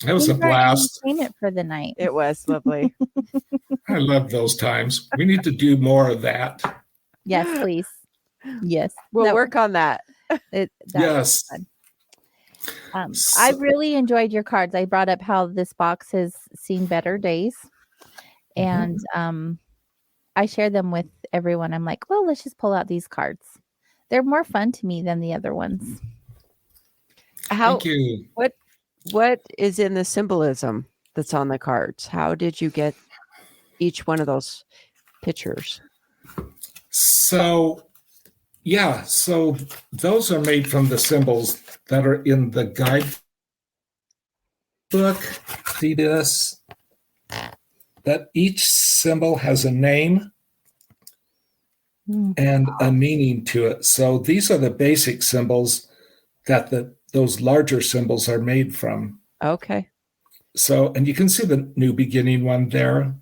That was a blast. Entertainment for the night. It was lovely. I love those times. We need to do more of that. Yes, please. Yes. We'll work on that. Yes. I really enjoyed your cards. I brought up how this box has seen better days. And I share them with everyone. I'm like, well, let's just pull out these cards. They're more fun to me than the other ones. Thank you. What is in the symbolism that's on the cards? How did you get each one of those pictures? So those are made from the symbols that are in the guide book. See this? That each symbol has a name and a meaning to it. So these are the basic symbols that those larger symbols are made from. Okay. So, and you can see the new beginning one there.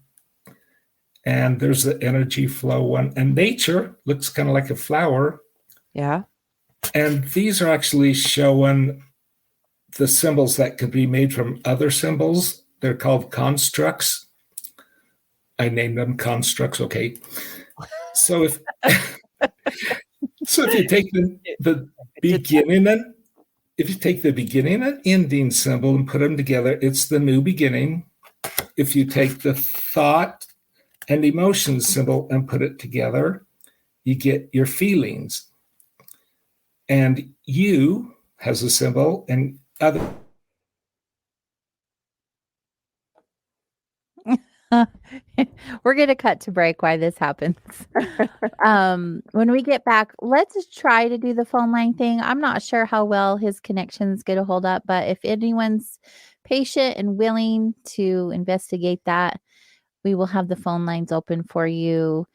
And there's the energy flow one. And nature looks kind of like a flower. Yeah. And these are actually showing the symbols that could be made from other symbols. They're called constructs. I named them constructs. Okay. So if you take the beginning and if you take the beginning and ending symbol and put them together, it's the new beginning. If you take the thought and emotion symbol and put it together, you get your feelings. And you has a symbol and other. We're going to cut to break while this happens. When we get back, let's try to do the phone line thing. I'm not sure how well his connections get a hold up, but if anyone's patient and willing to investigate that, we will have the phone lines open for you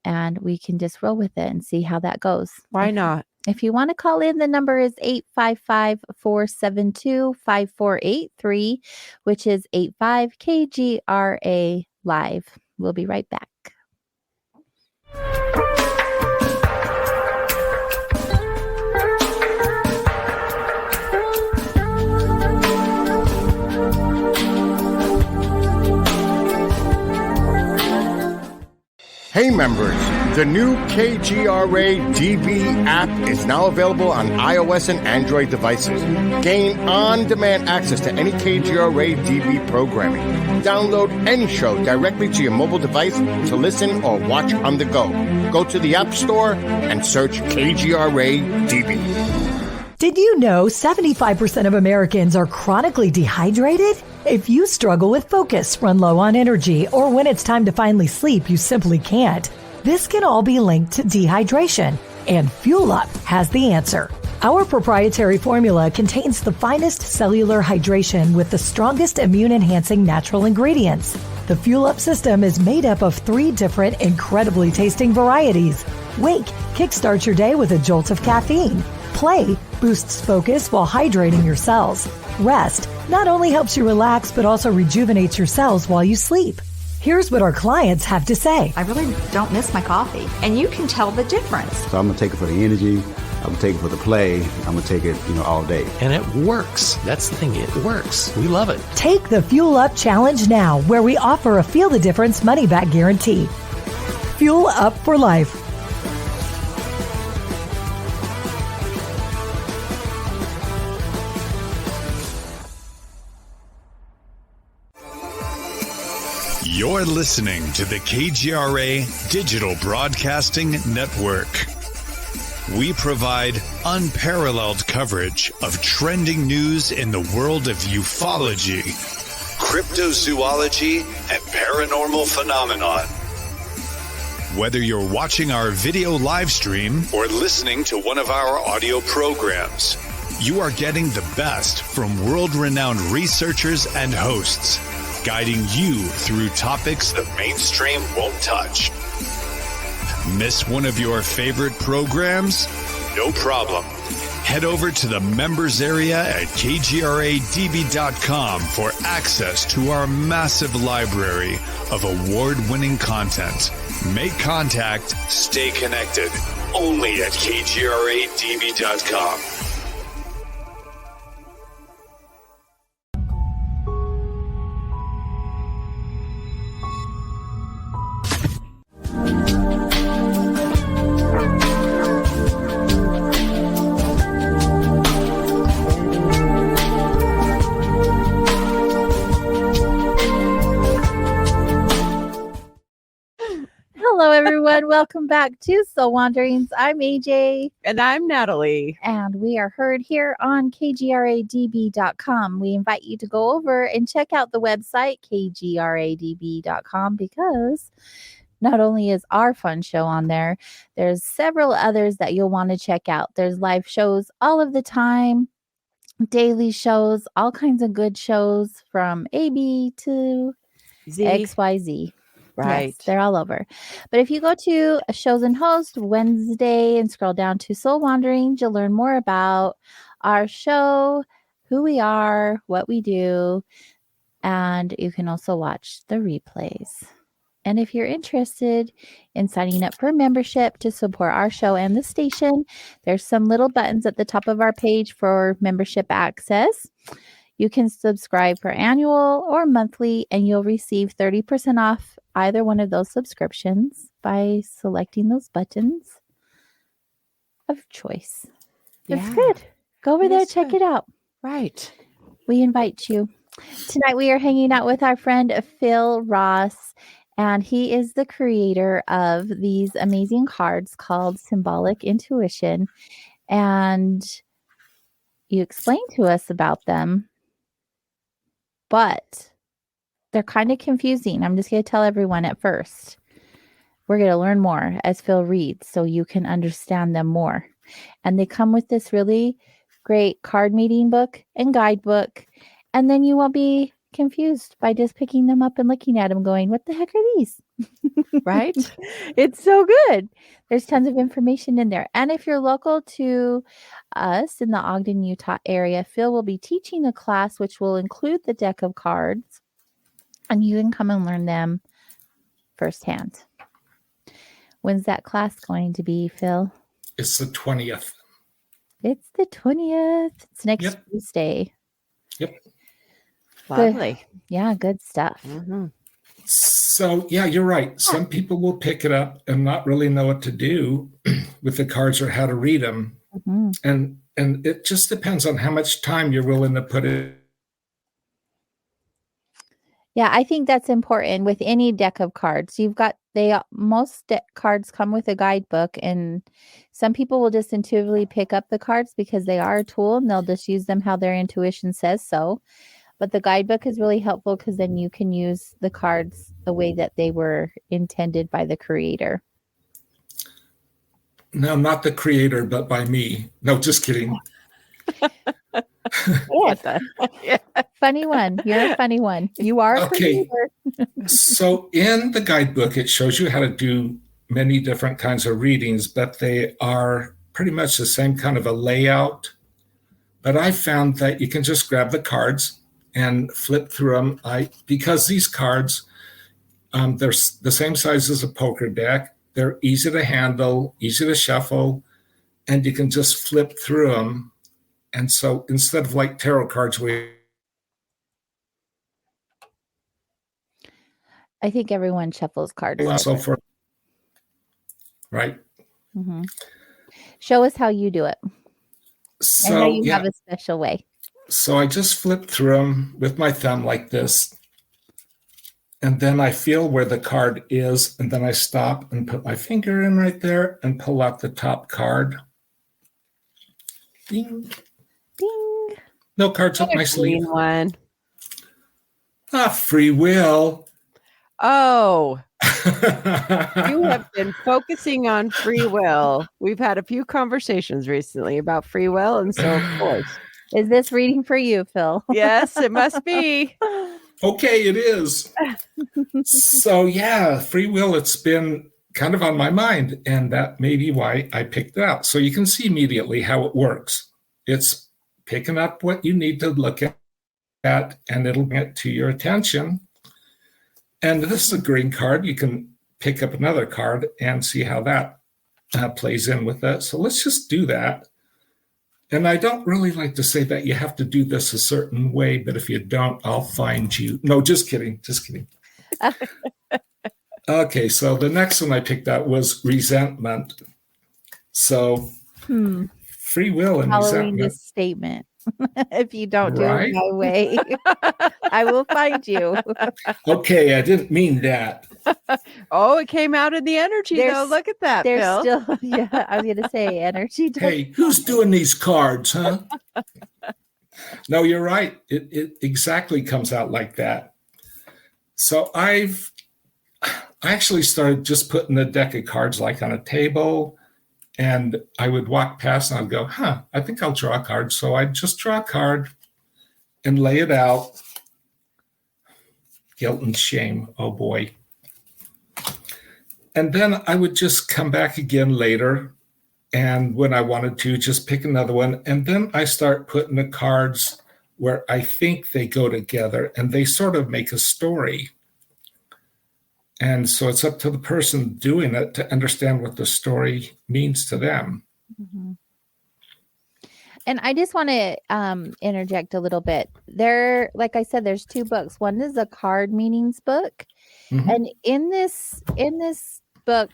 and we can just roll with it and see how that goes. Why not? If you want to call in, the number is 855-472-5483, which is 85-KGRA Live. We'll be right back. Hey members, The new KGRA DB app is now available on iOS and Android devices. Gain on-demand access to any KGRA DB programming. Download any show directly to your mobile device to listen or watch on the go. Go to the App Store and search KGRA DB. Did you know 75% of Americans are chronically dehydrated? If you struggle with focus, run low on energy, or when it's time to finally sleep, you simply can't, this can all be linked to dehydration, and Fuel Up has the answer. Our proprietary formula contains the finest cellular hydration with the strongest immune-enhancing natural ingredients. The Fuel Up system is made up of 3 different incredibly tasting varieties. Wake kickstarts your day with a jolt of caffeine. Play boosts focus while hydrating your cells. Rest not only helps you relax, but also rejuvenates your cells while you sleep. Here's what our clients have to say. I really don't miss my coffee, and you can tell the difference. So I'm going to take it for the energy. I'm going to take it for the play. I'm going to take it, all day. And it works. That's the thing. It works. We love it. Take the Fuel Up Challenge now, where we offer a Feel the Difference money-back guarantee. Fuel Up for life. You're listening to the KGRA Digital Broadcasting Network. We provide unparalleled coverage of trending news in the world of ufology, cryptozoology, and paranormal phenomenon. Whether you're watching our video live stream or listening to one of our audio programs, you are getting the best from world-renowned researchers and hosts, guiding you through topics the mainstream won't touch. Miss one of your favorite programs? No problem. Head over to the members area at kgradb.com for access to our massive library of award-winning content. Make contact, stay connected, only at kgradb.com. Hello, everyone. Welcome back to Soul Wanderings. I'm AJ. And I'm Natalie. And we are heard here on kgradb.com. We invite you to go over and check out the website, kgradb.com, because not only is our fun show on there, there's several others that you'll want to check out. There's live shows all of the time, daily shows, all kinds of good shows from AB to XYZ. Right. Yes, they're all over. But if you go to Shows and Host Wednesday and scroll down to Soul Wanderings, you'll learn more about our show, who we are, what we do, and you can also watch the replays. And if you're interested in signing up for membership to support our show and the station, there's some little buttons at the top of our page for membership access. You can subscribe for annual or monthly, and you'll receive 30% off either one of those subscriptions by selecting those buttons of choice. It's good. Go over there, check it out. Right. We invite you. Tonight we are hanging out with our friend Phil Ross, and he is the creator of these amazing cards called Symbolic Intuition. And you explained to us about them, but they're kind of confusing. I'm just going to tell everyone at first. We're going to learn more as Phil reads so you can understand them more. And they come with this really great card meeting book and guidebook. And then you won't be confused by just picking them up and looking at them going, what the heck are these? Right? It's so good. There's tons of information in there. And if you're local to us in the Ogden, Utah area, Phil will be teaching a class which will include the deck of cards. And you can come and learn them firsthand. When's that class going to be, Phil? It's the 20th. It's the 20th. It's next Tuesday. Yep. Lovely. Yeah, good stuff. Mm-hmm. So, yeah, you're right. Some people will pick it up and not really know what to do with the cards or how to read them. Mm-hmm. And it just depends on how much time you're willing to put in. Yeah, I think that's important with any deck of cards. Most cards come with a guidebook, and some people will just intuitively pick up the cards because they are a tool and they'll just use them how their intuition says so. But the guidebook is really helpful because then you can use the cards the way that they were intended by the creator. No, not the creator, but by me. No, just kidding. Yeah. Funny one. You're a funny one. You are a creator. So in the guidebook, it shows you how to do many different kinds of readings, but they are pretty much the same kind of a layout. But I found that you can just grab the cards and flip through them. Because these cards, they're the same size as a poker deck. They're easy to handle, easy to shuffle, and you can just flip through them. And so instead of like tarot cards, I think everyone shuffles cards. Right. Mm-hmm. Show us how you do it. So, I know you have a special way. So I just flip through them with my thumb like this. And then I feel where the card is. And then I stop and put my finger in right there and pull out the top card. Ding. Ding. No cards up my sleeve. One. Free will. Oh, you have been focusing on free will. We've had a few conversations recently about free will. And so, of course. Is this reading for you, Phil? Yes, it must be. Okay, it is. So, yeah, free will, it's been kind of on my mind. And that may be why I picked it out. So you can see immediately how it works. It's picking up what you need to look at, and it'll get to your attention. And this is a green card. You can pick up another card and see how that plays in with it. So let's just do that. And I don't really like to say that you have to do this a certain way, but if you don't, I'll find you. No, just kidding. Just kidding. Okay, so the next one I picked out was resentment. So free will and Following resentment. This statement. If you don't do it my way, I will find you. Okay, I didn't mean that. Oh, it came out in the energy, though. Look at that, There's Phil. still, yeah, I was going to say energy. Hey, who's doing these cards, huh? No, you're right. It exactly comes out like that. So I actually started just putting the deck of cards like on a table. And I would walk past and I'd go, I think I'll draw a card. So I'd just draw a card and lay it out. Guilt and shame. Oh, boy. And then I would just come back again later. And when I wanted to, just pick another one. And then I start putting the cards where I think they go together and they sort of make a story. And so it's up to the person doing it to understand what the story means to them. Mm-hmm. And I just want to interject a little bit. Like I said, there's two books. One is a card meanings book. Mm-hmm. And in this book,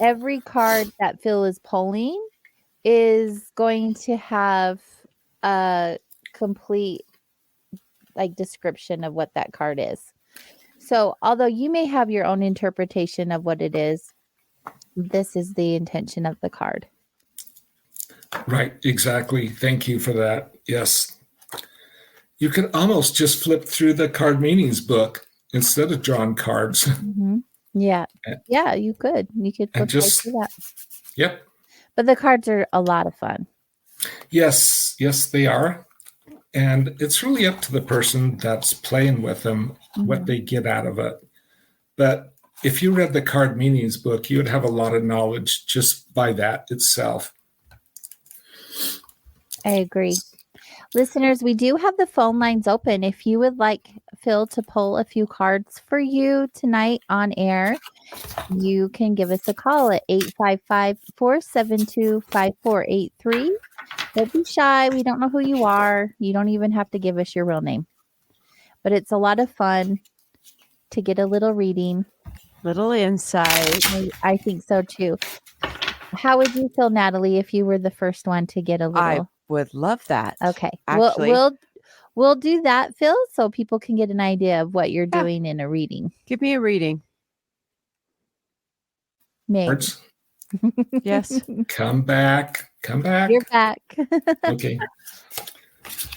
every card that Phil is pulling is going to have a complete description of what that card is. So although you may have your own interpretation of what it is, this is the intention of the card. Right, exactly. Thank you for that. Yes. You can almost just flip through the card meanings book instead of drawing cards. Mm-hmm. Yeah. Yeah, you could. You could flip right through that. Yep. But the cards are a lot of fun. Yes, they are. And it's really up to the person that's playing with them, what they get out of it. But if you read the card meanings book, you would have a lot of knowledge just by that itself. I agree. Listeners, we do have the phone lines open. If you would like Phil to pull a few cards for you tonight on air, you can give us a call at 855-472-5483. Don't be shy. We don't know who you are. You don't even have to give us your real name. But it's a lot of fun. to get a little reading. Little insight. I think so too. How would you feel, Natalie, if you were the first one to get a little? I would love that. Okay. Actually, we'll do that, Phil, so people can get an idea of what you're doing in a reading. Give me a reading. Meg. Yes. Come back. You're back. Okay.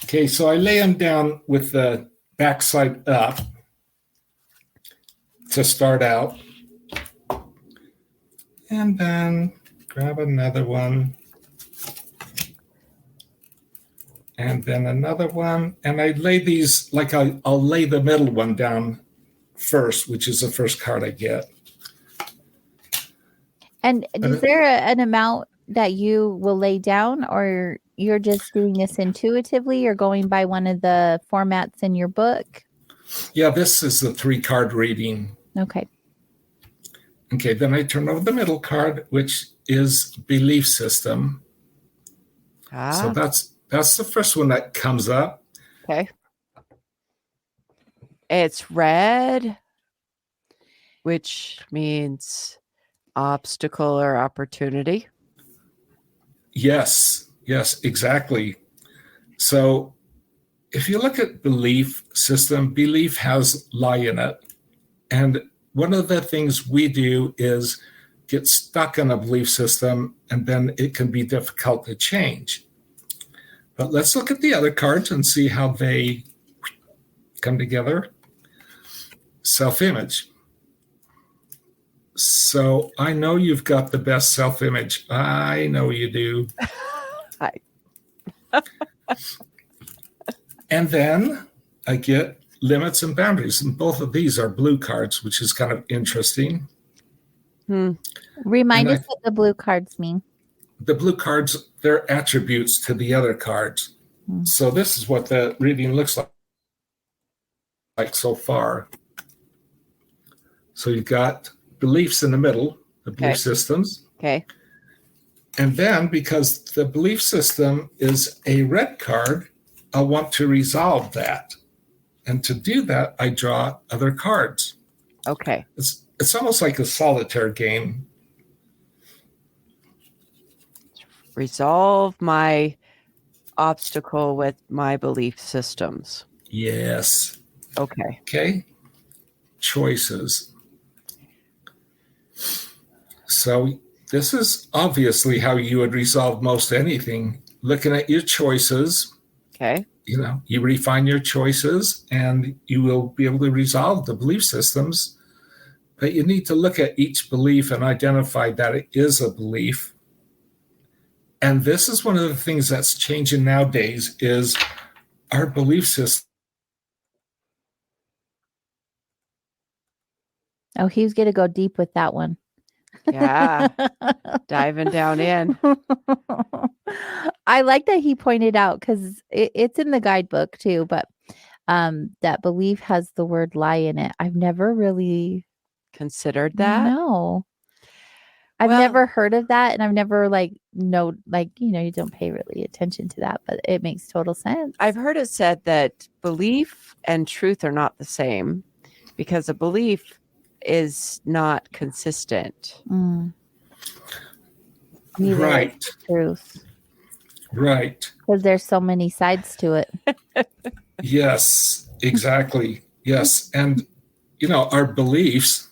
Okay, so I lay them down with the backside up to start out. And then grab another one. And then another one. And I lay these, like I'll lay the middle one down first, which is the first card I get. And is there an amount that you will lay down, or you're just doing this intuitively or going by one of the formats in your book? Yeah, this is the 3-card reading. Okay. Okay, then I turn over the middle card, which is belief system. So that's the first one that comes up. Okay. It's red, which means obstacle or opportunity. Yes, exactly. So if you look at belief system, belief has lie in it. And one of the things we do is get stuck in a belief system, and then it can be difficult to change. But let's look at the other cards and see how they come together. Self-image. So I know you've got the best self-image. I know you do. Hi. And then I get limits and boundaries. And both of these are blue cards, which is kind of interesting. Remind us what the blue cards mean. The blue cards, they're attributes to the other cards. So this is what the reading looks like so far. So you've got beliefs in the middle, the belief systems. Okay. And then because the belief system is a red card, I want to resolve that. And to do that, I draw other cards. Okay. It's almost like a solitaire game. Resolve my obstacle with my belief systems. Yes. Okay. Okay. Choices. So this is obviously how you would resolve most anything. Looking at your choices. Okay. You know, you refine your choices and you will be able to resolve the belief systems. But you need to look at each belief and identify that it is a belief. And this is one of the things that's changing nowadays is our belief system. Oh, he's going to go deep with that one. Yeah. Diving down in. I like that he pointed out, because it's in the guidebook too, but that belief has the word lie in it. I've never really considered that. No. I've never heard of that, and I've never you don't pay really attention to that, but it makes total sense. I've heard it said that belief and truth are not the same, because a belief is not consistent. Right. Truth. Right. Because there's so many sides to it. Yes, exactly. Yes. And, our beliefs,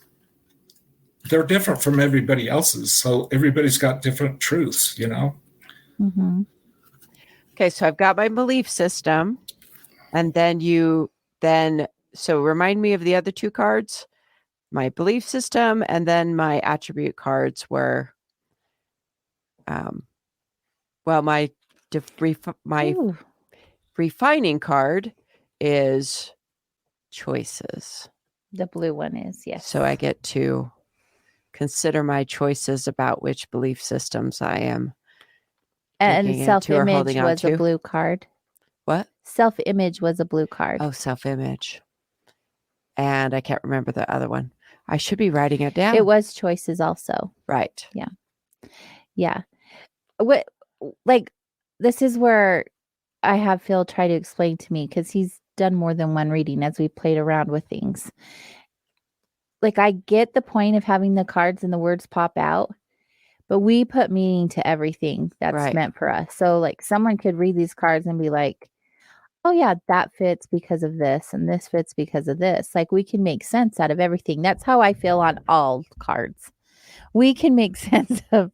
they're different from everybody else's. So everybody's got different truths, Mm-hmm. Okay. So I've got my belief system. And then so remind me of the other two cards. My belief system, and then my attribute cards were, my refining card is choices. The blue one is, yes. So I get to consider my choices about which belief systems I am. And self-image was a blue card. What? Self-image was a blue card. Oh, self-image. And I can't remember the other one. I should be writing it down. It was choices also. Right. Yeah. Yeah. This is where I have Phil try to explain to me, because he's done more than one reading as we played around with things. like I get the point of having the cards and the words pop out, but we put meaning to everything that's meant for us. So like someone could read these cards and be like, oh yeah, that fits because of this and this fits because of this. Like we can make sense out of everything. That's how I feel on all cards. We can make sense of,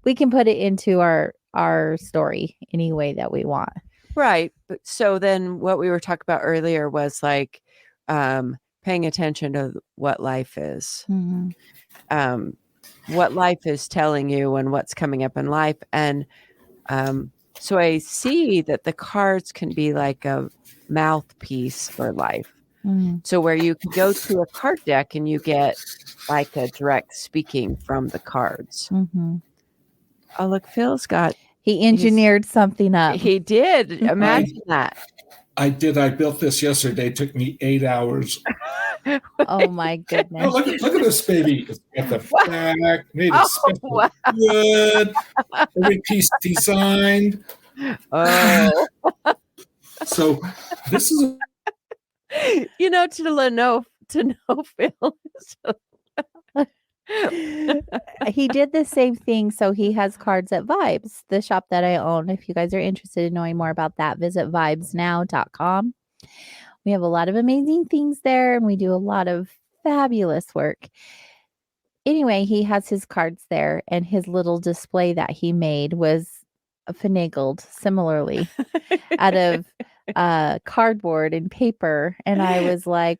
we can put it into our story any way that we want. Right. But so then what we were talking about earlier was like paying attention to what life is. Mm-hmm. What life is telling you and what's coming up in life. And so I see that the cards can be like a mouthpiece for life. Mm-hmm. So where you can go to a card deck and you get like a direct speaking from the cards. Mm-hmm. Oh, look, Phil's got... He engineered something up. He did. Imagine that. I did. I built this yesterday. It took me 8 hours. Oh my goodness! Oh, look at this baby. It's got the back, made it good. Every piece designed. Oh, so this is, to know Phil. He did the same thing. So he has cards at Vibes, the shop that I own. If you guys are interested in knowing more about that, visit vibesnow.com. We have a lot of amazing things there and we do a lot of fabulous work. Anyway, he has his cards there and his little display that he made was finagled similarly out of cardboard and paper. And I was like,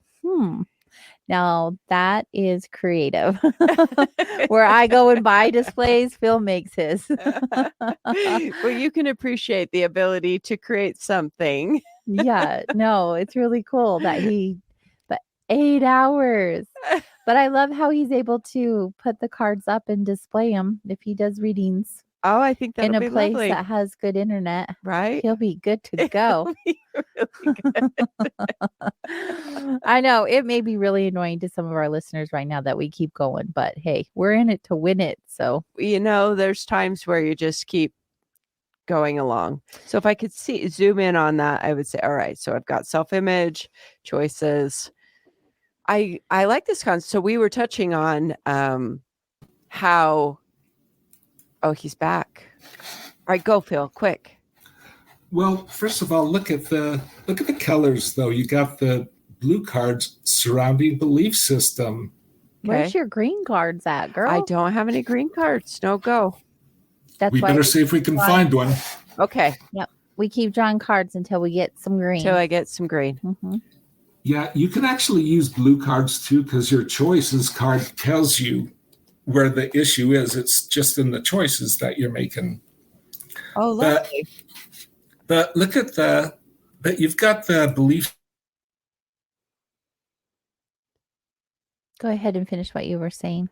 now that is creative. Where I go and buy displays, Phil makes his. Well, you can appreciate the ability to create something. Yeah, no, it's really cool that but 8 hours. But I love how he's able to put the cards up and display them if he does readings. Oh, I think that'll be in a place lovely. that has good internet. Right? He'll be good to go. Really good. I know it may be really annoying to some of our listeners right now that we keep going, but hey, we're in it to win it. So, there's times where you just keep going along. So if I could zoom in on that, I would say, all right, so I've got self-image, choices. I like this concept. So we were touching on how, oh, he's back. All right, go Phil, quick. Well, first of all, look at the colors though. You got the blue cards surrounding belief system. Where's your green cards at, girl? I don't have any green cards. No go. That's we why better see if we can find one. Okay. Yep. We keep drawing cards until we get some green. Until I get some green. Mm-hmm. Yeah, you can actually use blue cards too because your choices card tells you where the issue is. It's just in the choices that you're making. Oh, lovely. But look at but you've got the belief. Go ahead and finish what you were saying.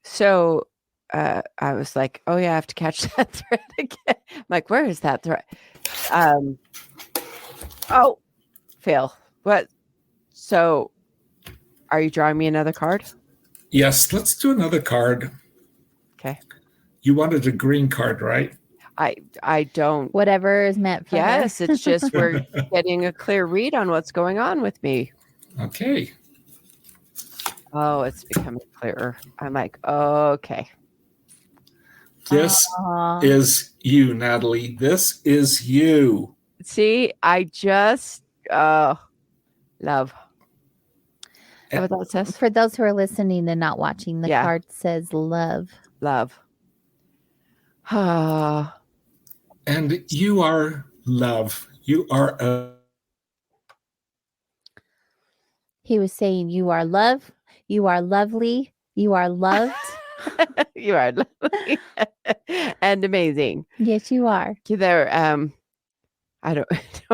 So I was like, oh yeah, I have to catch that thread again. I'm like, where is that thread? Oh, Phil, what? So are you drawing me another card? Yes, let's do another card. Okay. You wanted a green card, right? I don't. Whatever is meant for Yes, her. it's just we're getting a clear read on what's going on with me. Okay. Oh, it's becoming clearer. I'm like, okay. This is you, Natalie. This is you. See, I just love. Is that what that says? For those who are listening and not watching, the card says love. Love. And you are love. You are He was saying you are love. You are lovely. You are loved. You are lovely and amazing. Yes, you are. There, I don't.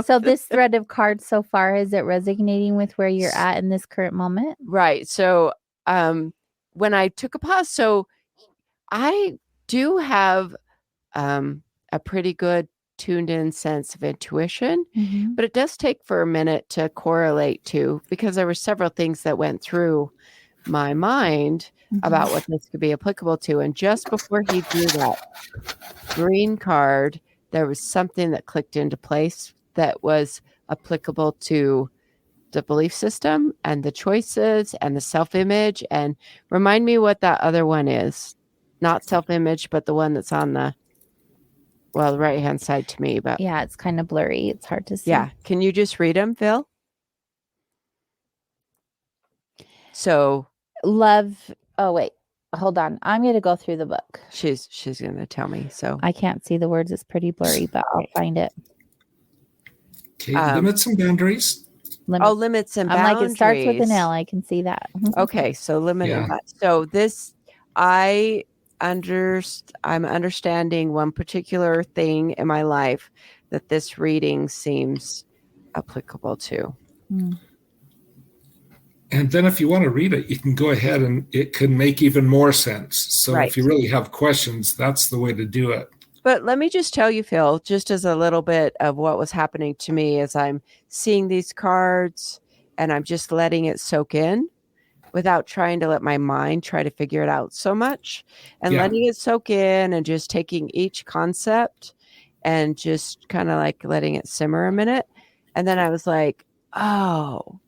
So this thread of cards so far, is it resonating with where you're at in this current moment? Right. So, when I took a pause, so I do have a pretty good tuned in sense of intuition, but it does take for a minute to correlate to, because there were several things that went through my mind about what this could be applicable to. And just before he drew that green card, there was something that clicked into place that was applicable to the belief system and the choices and the self-image. And remind me what that other one is. Not self-image, but the one that's on the right-hand side to me. But yeah, it's kind of blurry. It's hard to see. Yeah. Can you just read them, Phil? So love. Oh, wait. Hold on. I'm going to go through the book. She's going to tell me. So I can't see the words. It's pretty blurry, but I'll find it. Okay. Limits and boundaries. Limits and boundaries. I'm like, it starts with an L. I can see that. Okay. So limit and boundaries. So this, I'm understanding one particular thing in my life that this reading seems applicable to. And then if you want to read it, you can go ahead and it can make even more sense. So if you really have questions, that's the way to do it. But let me just tell you, Phil, just as a little bit of what was happening to me as I'm seeing these cards and I'm just letting it soak in without trying to let my mind try to figure it out so much, and letting it soak in and just taking each concept and just kind of like letting it simmer a minute. And then I was like, oh,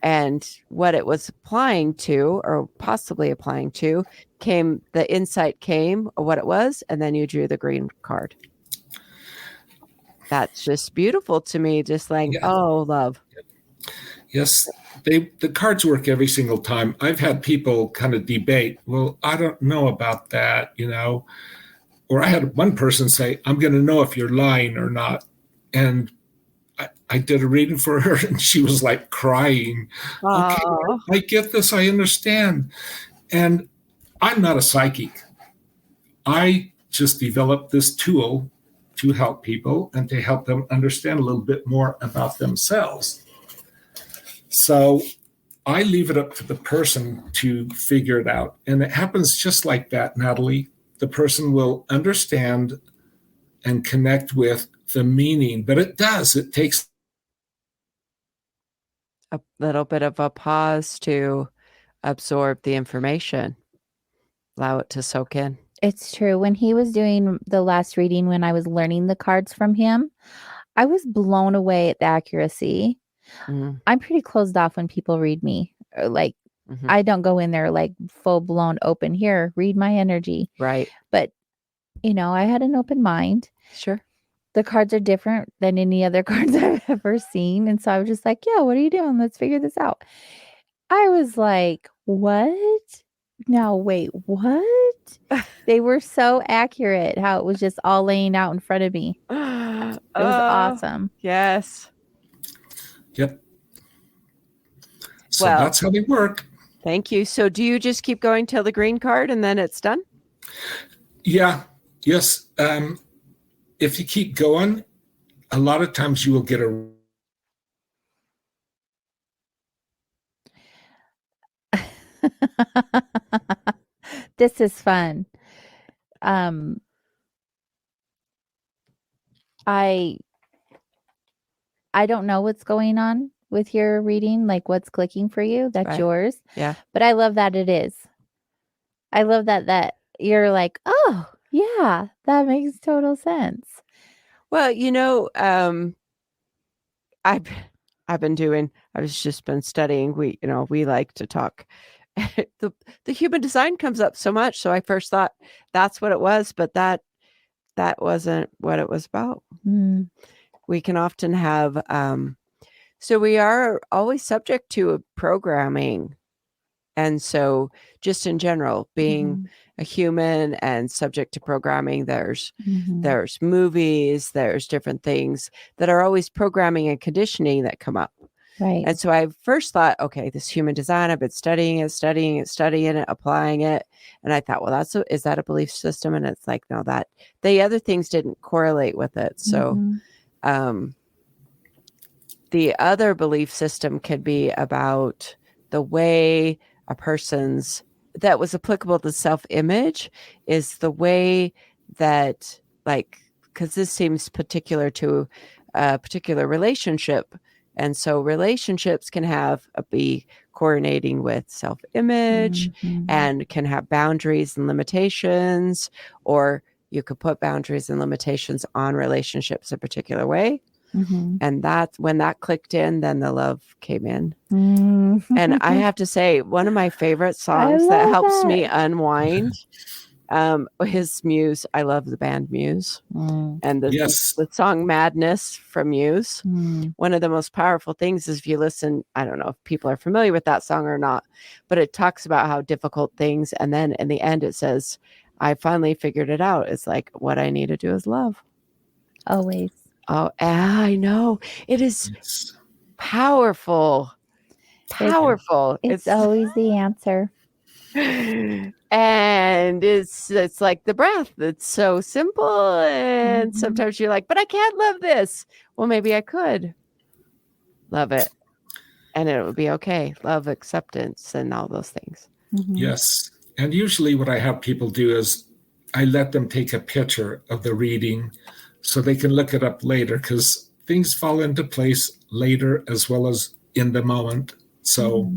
and what it was applying to, or possibly applying to, the insight came of what it was, and then you drew the green card. That's just beautiful to me. Just like, oh, love. Yes, the cards work every single time. I've had people kind of debate, well, I don't know about that, or I had one person say, I'm going to know if you're lying or not. And I did a reading for her and she was like crying. Okay, I get this. I understand. And I'm not a psychic. I just developed this tool to help people and to help them understand a little bit more about themselves. So I leave it up to the person to figure it out. And it happens just like that, Natalie. The person will understand and connect with the meaning, but it takes a little bit of a pause to absorb the information, allow it to soak in. It's true. When he was doing the last reading, when I was learning the cards from him, I was blown away at the accuracy. I'm pretty closed off when people read me. Like, I don't go in there like full blown open. Here, read my energy. Right. But, I had an open mind. Sure. The cards are different than any other cards I've ever seen. And so I was just like, yeah, what are you doing? Let's figure this out. I was like, what? Now, wait, what? They were so accurate how it was just all laying out in front of me. It was awesome. Yes. Yep. So that's how they work. Thank you. So do you just keep going till the green card and then it's done? Yeah. Yes. If you keep going, a lot of times you will get a. This is fun. I don't know what's going on with your reading, like what's clicking for you. That's yours. Yeah. But I love that it is. I love that you're like, oh, yeah, that makes total sense. Well, I've just been studying. We like to talk. The human design comes up so much. So I first thought that's what it was, but that wasn't what it was about. We can often have, so we are always subject to programming. And so just in general, being a human and subject to programming, there's movies, there's different things that are always programming and conditioning that come up. Right. And so I first thought, okay, this human design, I've been studying it, applying it. And I thought, well, is that a belief system? And it's like, no, that the other things didn't correlate with it. So, the other belief system could be about the way a person's that was applicable to self-image is the way that, like, because this seems particular to a particular relationship. And so relationships can be coordinating with self-image and can have boundaries and limitations, or you could put boundaries and limitations on relationships a particular way. And that when that clicked in, then the love came in. And I have to say, one of my favorite songs that helps me unwind is Muse. I love the band Muse. And the song Madness from Muse. One of the most powerful things is if you listen, I don't know if people are familiar with that song or not, but it talks about how difficult things, and then in the end it says, I finally figured it out. It's like, what I need to do is love. Always. Oh, I know. It is powerful. Powerful. It's always the answer. And it's like the breath. It's so simple. And sometimes you're like, but I can't love this. Well, maybe I could love it. And it would be okay. Love, acceptance, and all those things. Yes. And usually what I have people do is I let them take a picture of the reading so they can look it up later, because things fall into place later as well as in the moment. So,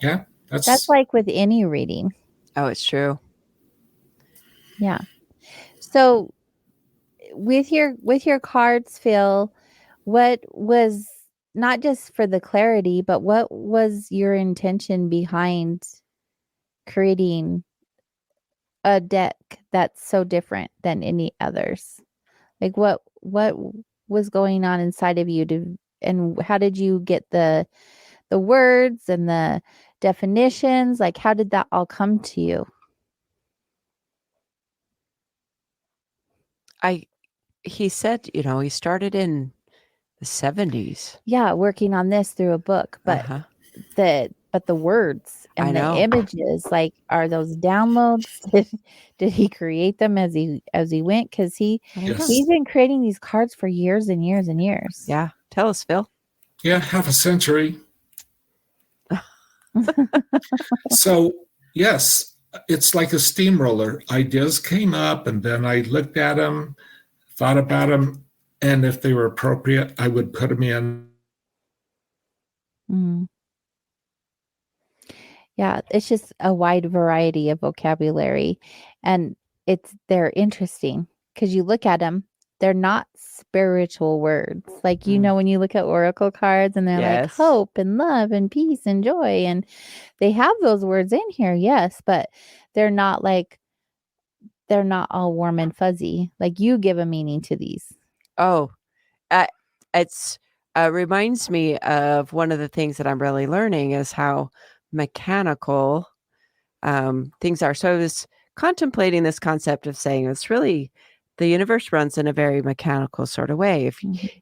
yeah, that's like with any reading. Oh, it's true. Yeah. So with your cards, Phil, what was, not just for the clarity, but what was your intention behind creating a deck that's so different than any others? Like what was going on inside of you and how did you get the words and the definitions? Like, how did that all come to you? He said, he started in the 70s. Yeah, working on this through a book, but the words and the images, like, are those downloads? Did he create them as he went? Because he's been creating these cards for years and years and years. Yeah, tell us, Phil. Yeah, half a century. So yes, it's like a steamroller. Ideas came up, and then I looked at them, thought about them, and if they were appropriate, I would put them in. Yeah, it's just a wide variety of vocabulary, and they're interesting because you look at them, they're not spiritual words. Like, when you look at oracle cards and they're like hope and love and peace and joy, and they have those words in here, yes, but they're not all warm and fuzzy. Like, you give a meaning to these. Oh, it's reminds me of one of the things that I'm really learning is how mechanical things are. So I was contemplating this concept of saying it's really the universe runs in a very mechanical sort of way.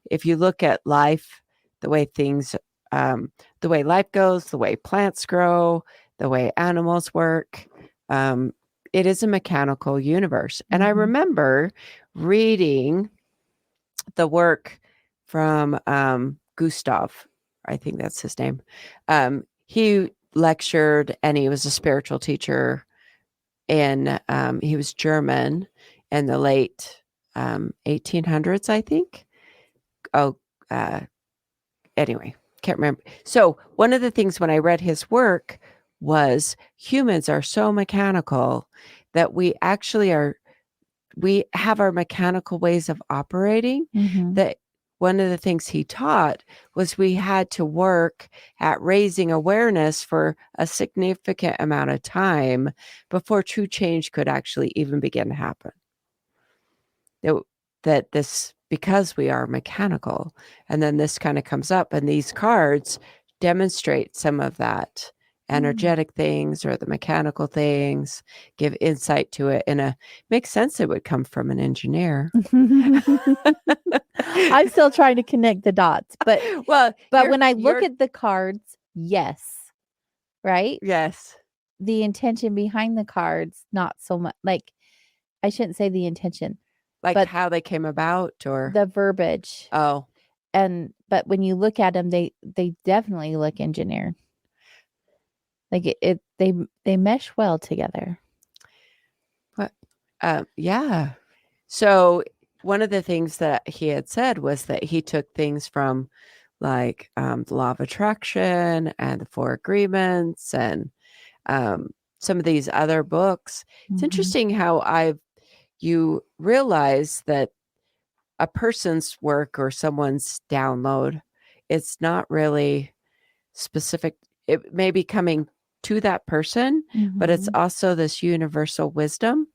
If you look at life, the way things, the way life goes, the way plants grow, the way animals work, it is a mechanical universe. And I remember reading the work from Gustav, I think that's his name. He lectured and he was a spiritual teacher, and he was German in the late 1800s, I think. Anyway, can't remember. So one of the things when I read his work was humans are so mechanical that we have our mechanical ways of operating, that one of the things he taught was we had to work at raising awareness for a significant amount of time before true change could actually even begin to happen. That this, because we are mechanical, and then this kind of comes up, and these cards demonstrate some of that energetic things or the mechanical things, give insight to it makes sense. It would come from an engineer. I'm still trying to connect the dots, but when I look at the cards, yes. Right? Yes. The intention behind the cards, not so much. Like, I shouldn't say the intention. But how they came about, or the verbiage. Oh. But when you look at them, they definitely look engineered. Like they mesh well together. But yeah. So one of the things that he had said was that he took things from like the Law of Attraction and the Four Agreements and some of these other books. It's interesting how you realize that a person's work or someone's download, it's not really specific. It may be coming to that person, but it's also this universal wisdom.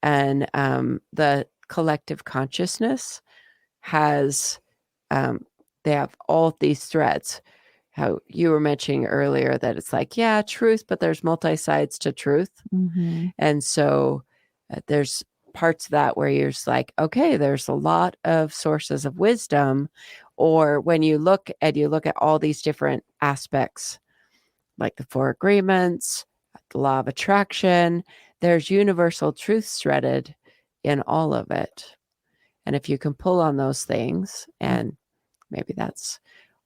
And the collective consciousness has, they have all these threads. How you were mentioning earlier that it's like, yeah, truth, but there's multi-sides to truth. And so there's parts of that where you're just like, okay, there's a lot of sources of wisdom. Or when you look at all these different aspects, like the 4 agreements, the law of attraction, there's universal truths threaded in all of it. And if you can pull on those things, and maybe that's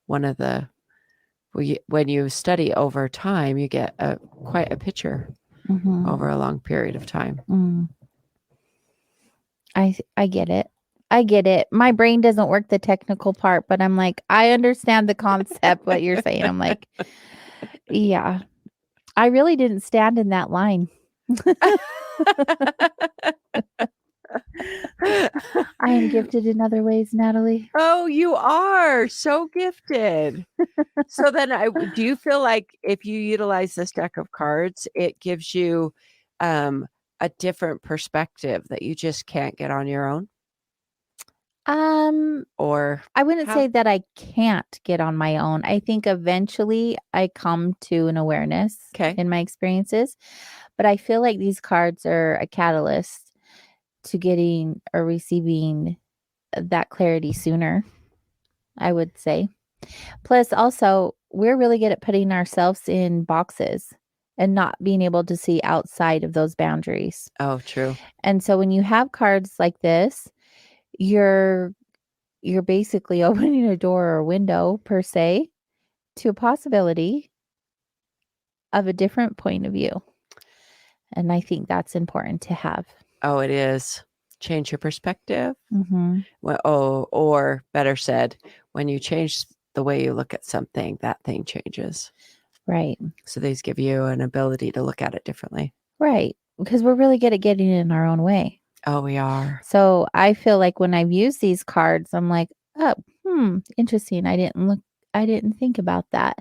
one of the, when you study over time, you get quite a picture over a long period of time. I get it. I get it. My brain doesn't work the technical part, but I'm like, I understand the concept, what you're saying. I'm like, yeah, I really didn't stand in that line. I am gifted in other ways, Natalie. Oh, you are so gifted. So then do you feel like if you utilize this deck of cards, it gives you a different perspective that you just can't get on your own? Or I wouldn't say that I can't get on my own. I think eventually I come to an awareness in my experiences, but I feel like these cards are a catalyst to getting or receiving that clarity sooner, I would say. Plus, also, we're really good at putting ourselves in boxes and not being able to see outside of those boundaries. Oh, true. And so when you have cards like this, you're basically opening a door or a window, per se, to a possibility of a different point of view. And I think that's important to have. Oh, it is. Change your perspective. Well, or better said, when you change the way you look at something, that thing changes. Right. So these give you an ability to look at it differently. Right. Because we're really good at getting in our own way. Oh, we are. So I feel like when I've used these cards, I'm like, oh, interesting. I didn't think about that.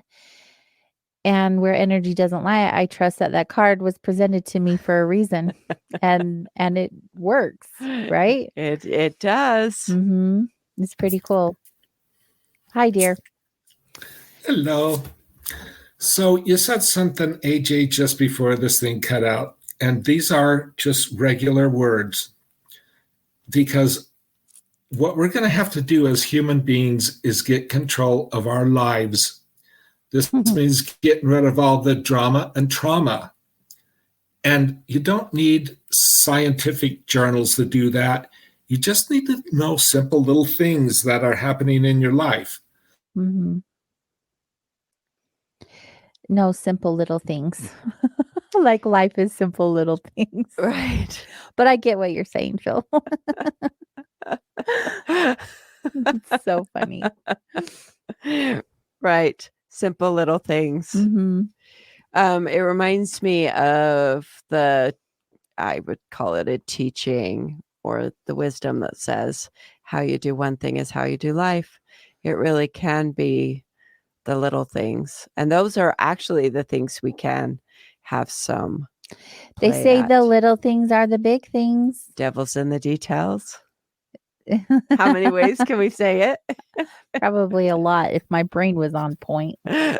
And where energy doesn't lie, I trust that card was presented to me for a reason, and it works, right? It does. It's pretty cool. Hi, dear. Hello. So you said something, AJ, just before this thing cut out, and these are just regular words, because what we're going to have to do as human beings is get control of our lives. This means getting rid of all the drama and trauma. And you don't need scientific journals to do that. You just need to know simple little things that are happening in your life. No, simple little things. Like life is simple little things. Right. But I get what you're saying, Phil. It's so funny. Right. Simple little things. It reminds me of I would call it a teaching or the wisdom that says how you do one thing is how you do life. It really can be the little things. And those are actually the things we can have some. They say the little things are the big things. Devil's in the details. How many ways can we say it? Probably a lot if my brain was on point. Go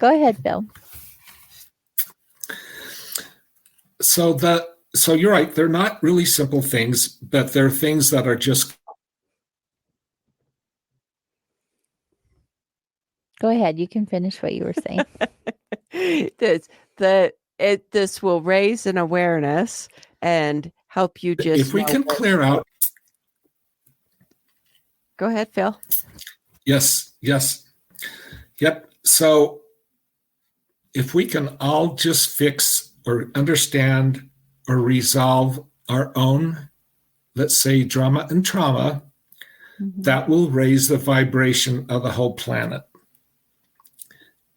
ahead, Phil. So you're right. They're not really simple things, but they're things that are just. Go ahead. You can finish what you were saying. This will raise an awareness and help you just. If we can clear out. Go ahead, Phil. Yes. Yep. So if we can all just fix or understand or resolve our own, let's say, drama and trauma, that will raise the vibration of the whole planet.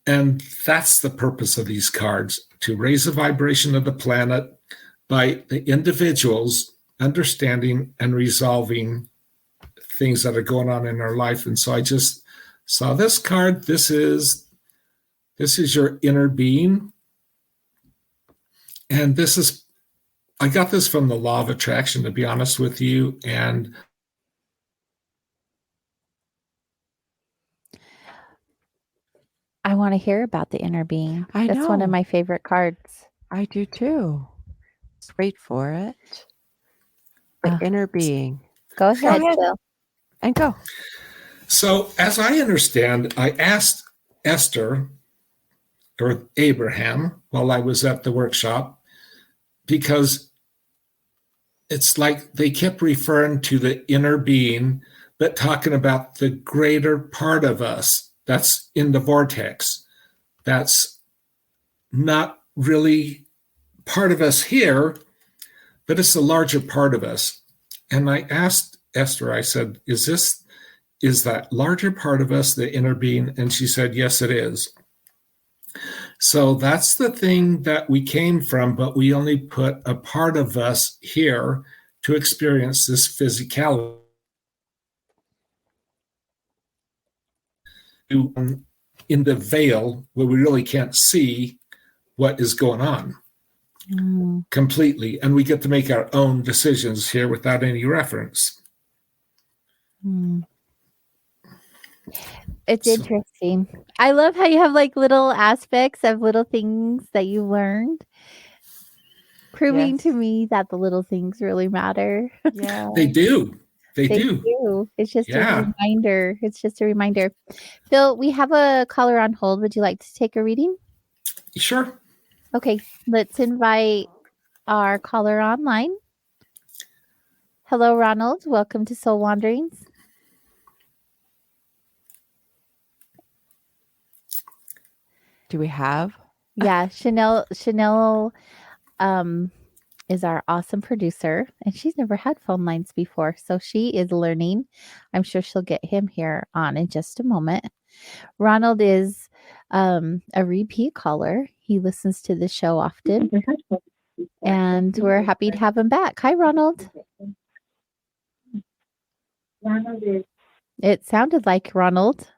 And that's the purpose of these cards, to raise the vibration of the planet, by the individuals understanding and resolving things that are going on in our life. And so I just saw this card. This is your inner being. And I got this from the Law of Attraction, to be honest with you. And I want to hear about the inner being. That's one of my favorite cards. I do too. Let's wait for it. The inner being. Go ahead, Phil. And go. So, as I understand, I asked Esther or Abraham while I was at the workshop, because it's like they kept referring to the inner being, but talking about the greater part of us that's in the vortex. That's not really part of us here, but it's a larger part of us. And I asked Esther, I said, is that larger part of us the inner being? And she said, yes, it is. So that's the thing that we came from, but we only put a part of us here to experience this physicality. In the veil where we really can't see what is going on completely. And we get to make our own decisions here without any reference. It's interesting. I love how you have like little aspects of little things that you learned, proving to me that the little things really matter. Yeah, they do. They do. It's just a reminder. It's just a reminder. Phil, we have a caller on hold. Would you like to take a reading? Sure. Okay, let's invite our caller online. Hello, Ronald. Welcome to Soul Wanderings. Do we have? Yeah, Chanel is our awesome producer, and she's never had phone lines before, so she is learning. I'm sure she'll get him here on in just a moment. Ronald is a repeat caller. He listens to the show often, and we're happy to have him back. Hi, Ronald. It sounded like Ronald.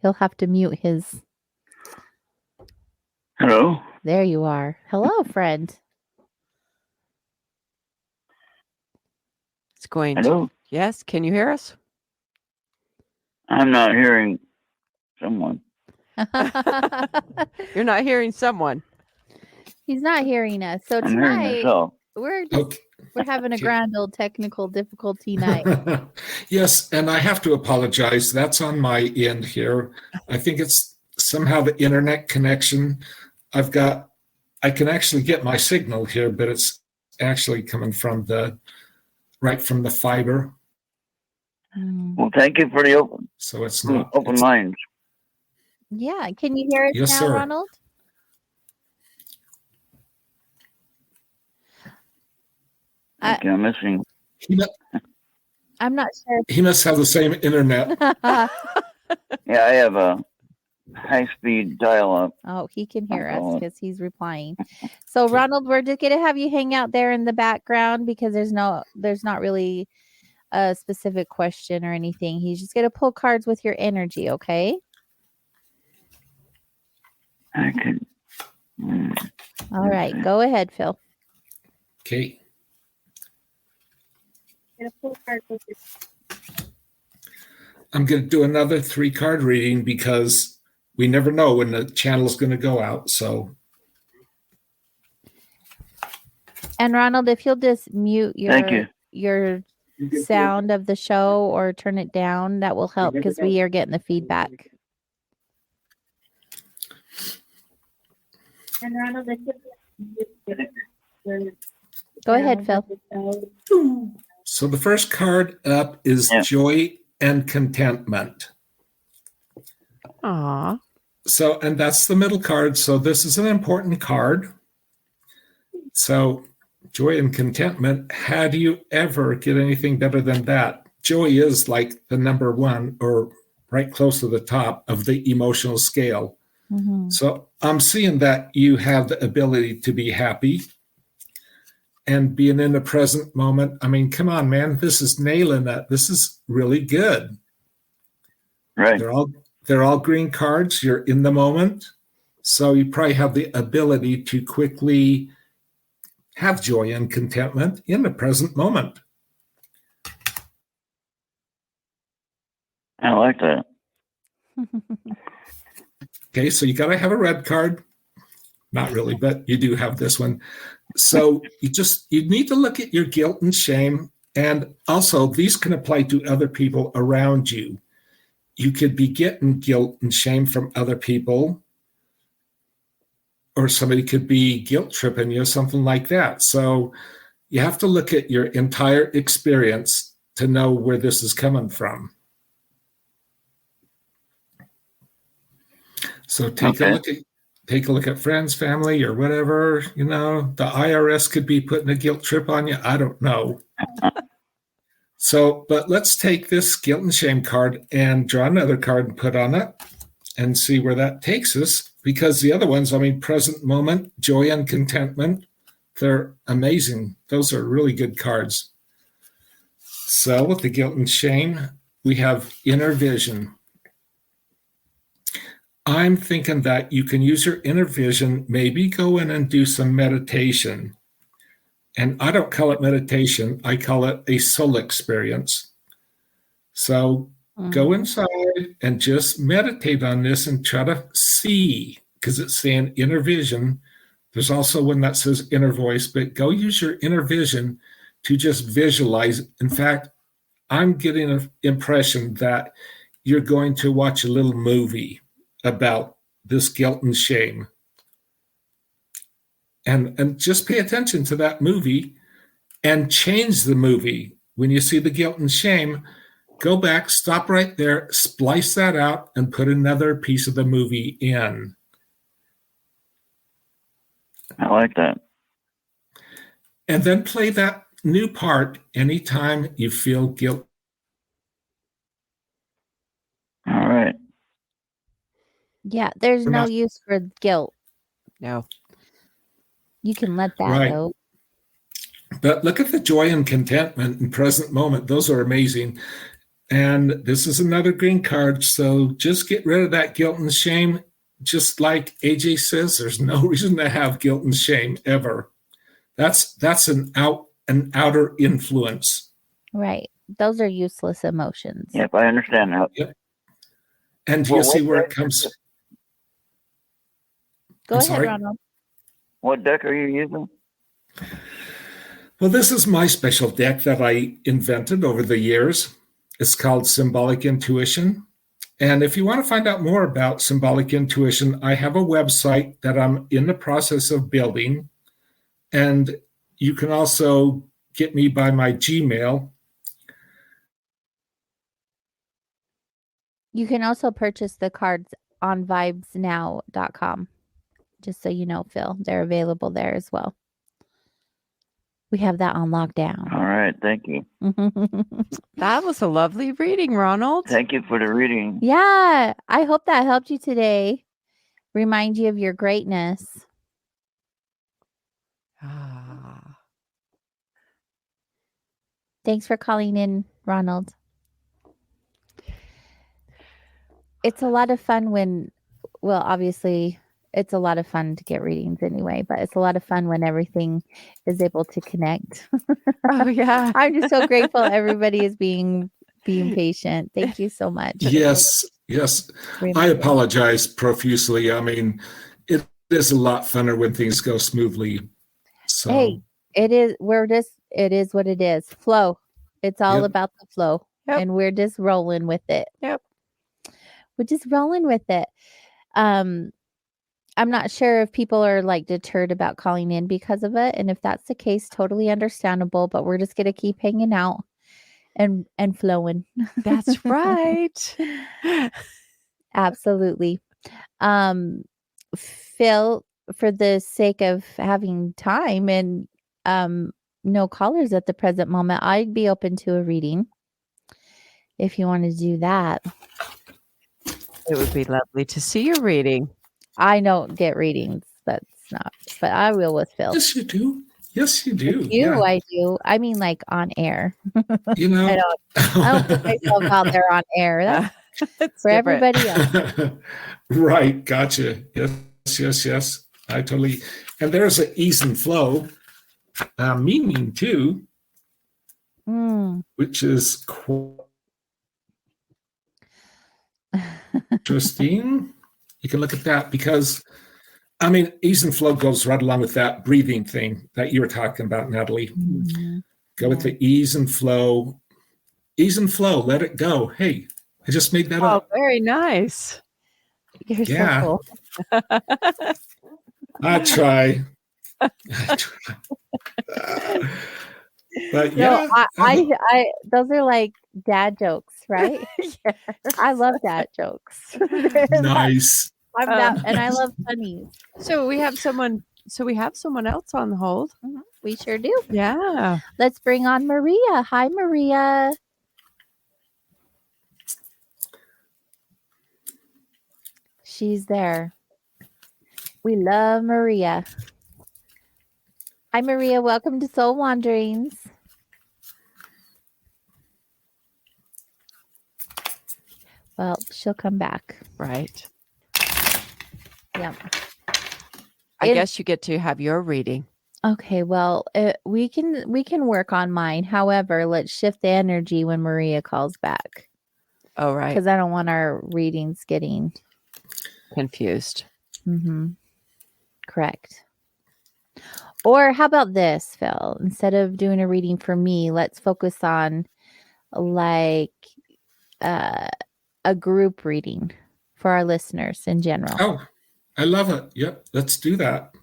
He'll have to mute his. Hello. There you are. Hello, friend. It's going. Hello. Yes. Can you hear us? I'm not hearing someone. You're not hearing someone. He's not hearing us. So I'm hearing tonight myself. we're having a grand old technical difficulty night. Yes, and I have to apologize. That's on my end here. I think it's somehow the internet connection. I can actually get my signal here, but it's actually coming from right from the fiber. Well, thank you for the open. So it's not open lines. Yeah, can you hear us Yes, now, sir. Ronald? Okay, I'm missing. I'm not sure. He must have the same internet. Yeah, I have a high-speed dial-up. Oh, he can hear us because he's replying. So, Ronald, we're just going to have you hang out there in the background because there's not really a specific question or anything. He's just going to pull cards with your energy, okay? I can. All right, go ahead, Phil. Okay. I'm going to do another 3-card reading because we never know when the channel is going to go out. So, and Ronald, if you'll just mute your sound of the show or turn it down, that will help because we are getting the feedback. And Ronald, go ahead, Phil. So the first card up is joy and contentment. Aww. So, and that's the middle card. So this is an important card. So joy and contentment. How do you ever get anything better than that? Joy is like the number one or right close to the top of the emotional scale. Mm-hmm. So I'm seeing that you have the ability to be happy. and being in the present moment. I mean, come on, man, this is nailing that. This is really good. Right. They're all green cards. You're in the moment. So you probably have the ability to quickly have joy and contentment in the present moment. I like that. Okay, so you got to have a red card. Not really, but you do have this one. So you need to look at your guilt and shame. And also, these can apply to other people around you. You could be getting guilt and shame from other people, or somebody could be guilt tripping you, something like that. So you have to look at your entire experience to know where this is coming from. So take a look at friends, family, or whatever. You know, the IRS could be putting a guilt trip on you. I don't know. So, but let's take this guilt and shame card and draw another card and put on it and see where that takes us. Because the other ones, I mean, present moment, joy and contentment, they're amazing. Those are really good cards. So with the guilt and shame, we have inner vision. I'm thinking that you can use your inner vision, maybe go in and do some meditation. And I don't call it meditation. I call it a soul experience. So go inside and just meditate on this and try to see, because it's saying inner vision. There's also one that says inner voice, but go use your inner vision to just visualize. In fact, I'm getting an impression that you're going to watch a little movie about this guilt and shame. And just pay attention to that movie and change the movie. When you see the guilt and shame, go back, stop right there, splice that out, and put another piece of the movie in. I like that. And then play that new part anytime you feel guilt. All right. Yeah, there's no use for guilt. No. You can let that go. But look at the joy and contentment in present moment. Those are amazing. And this is another green card. So just get rid of that guilt and shame. Just like AJ says, there's no reason to have guilt and shame ever. That's an outer influence. Right. Those are useless emotions. Yep, I understand that. Yep. And you see where it comes. Go ahead, Ronald. What deck are you using? Well, this is my special deck that I invented over the years. It's called Symbolic Intuition. And if you want to find out more about Symbolic Intuition, I have a website that I'm in the process of building. And you can also get me by my Gmail. You can also purchase the cards on vibesnow.com. Just so you know, Phil, they're available there as well. We have that on lockdown. All right. Thank you. That was a lovely reading, Ronald. Thank you for the reading. Yeah. I hope that helped you today. Remind you of your greatness. Thanks for calling in, Ronald. It's a lot of fun when, well, obviously, it's a lot of fun to get readings anyway, but it's a lot of fun when everything is able to connect. Oh, yeah. I'm just so grateful everybody is being patient. Thank you so much. Yes. I apologize profusely. I mean, it is a lot funner when things go smoothly. So. Hey, it is what it is. Flow. It's all about the flow. Yep. And we're just rolling with it. Yep. We're just rolling with it. I'm not sure if people are like deterred about calling in because of it. And if that's the case, totally understandable, but we're just going to keep hanging out and flowing. That's right. Absolutely. Phil, for the sake of having time and no callers at the present moment, I'd be open to a reading if you want to do that. It would be lovely to see your reading. I don't get readings. That's not, but I will with Phil. Yes, you do. Yes, you do. I do. I mean, like on air. You know, I don't put myself out there on air. That's for everybody else. Right. Gotcha. Yes. I totally. And there's an ease and flow meaning too, which is interesting. You can look at that because, I mean, ease and flow goes right along with that breathing thing that you were talking about, Natalie. Go with the ease and flow. Ease and flow. Let it go. Hey, I just made that up. Oh, very nice. You're so cool. I try. But yeah, I those are like dad jokes, right? Yeah. I love dad jokes. Nice. And I love funnies. So we have someone else on the hold. We sure do. Yeah. Let's bring on Maria. Hi, Maria. She's there. We love Maria. Hi, Maria. Welcome to Soul Wanderings. Well, she'll come back. Right. Yeah. I guess you get to have your reading. Okay. Well, we can work on mine. However, let's shift the energy when Maria calls back. Oh, right. Because I don't want our readings getting confused. Correct. Or how about this, Phil? Instead of doing a reading for me, let's focus on like a group reading for our listeners in general. Oh, I love it. Yep. Let's do that.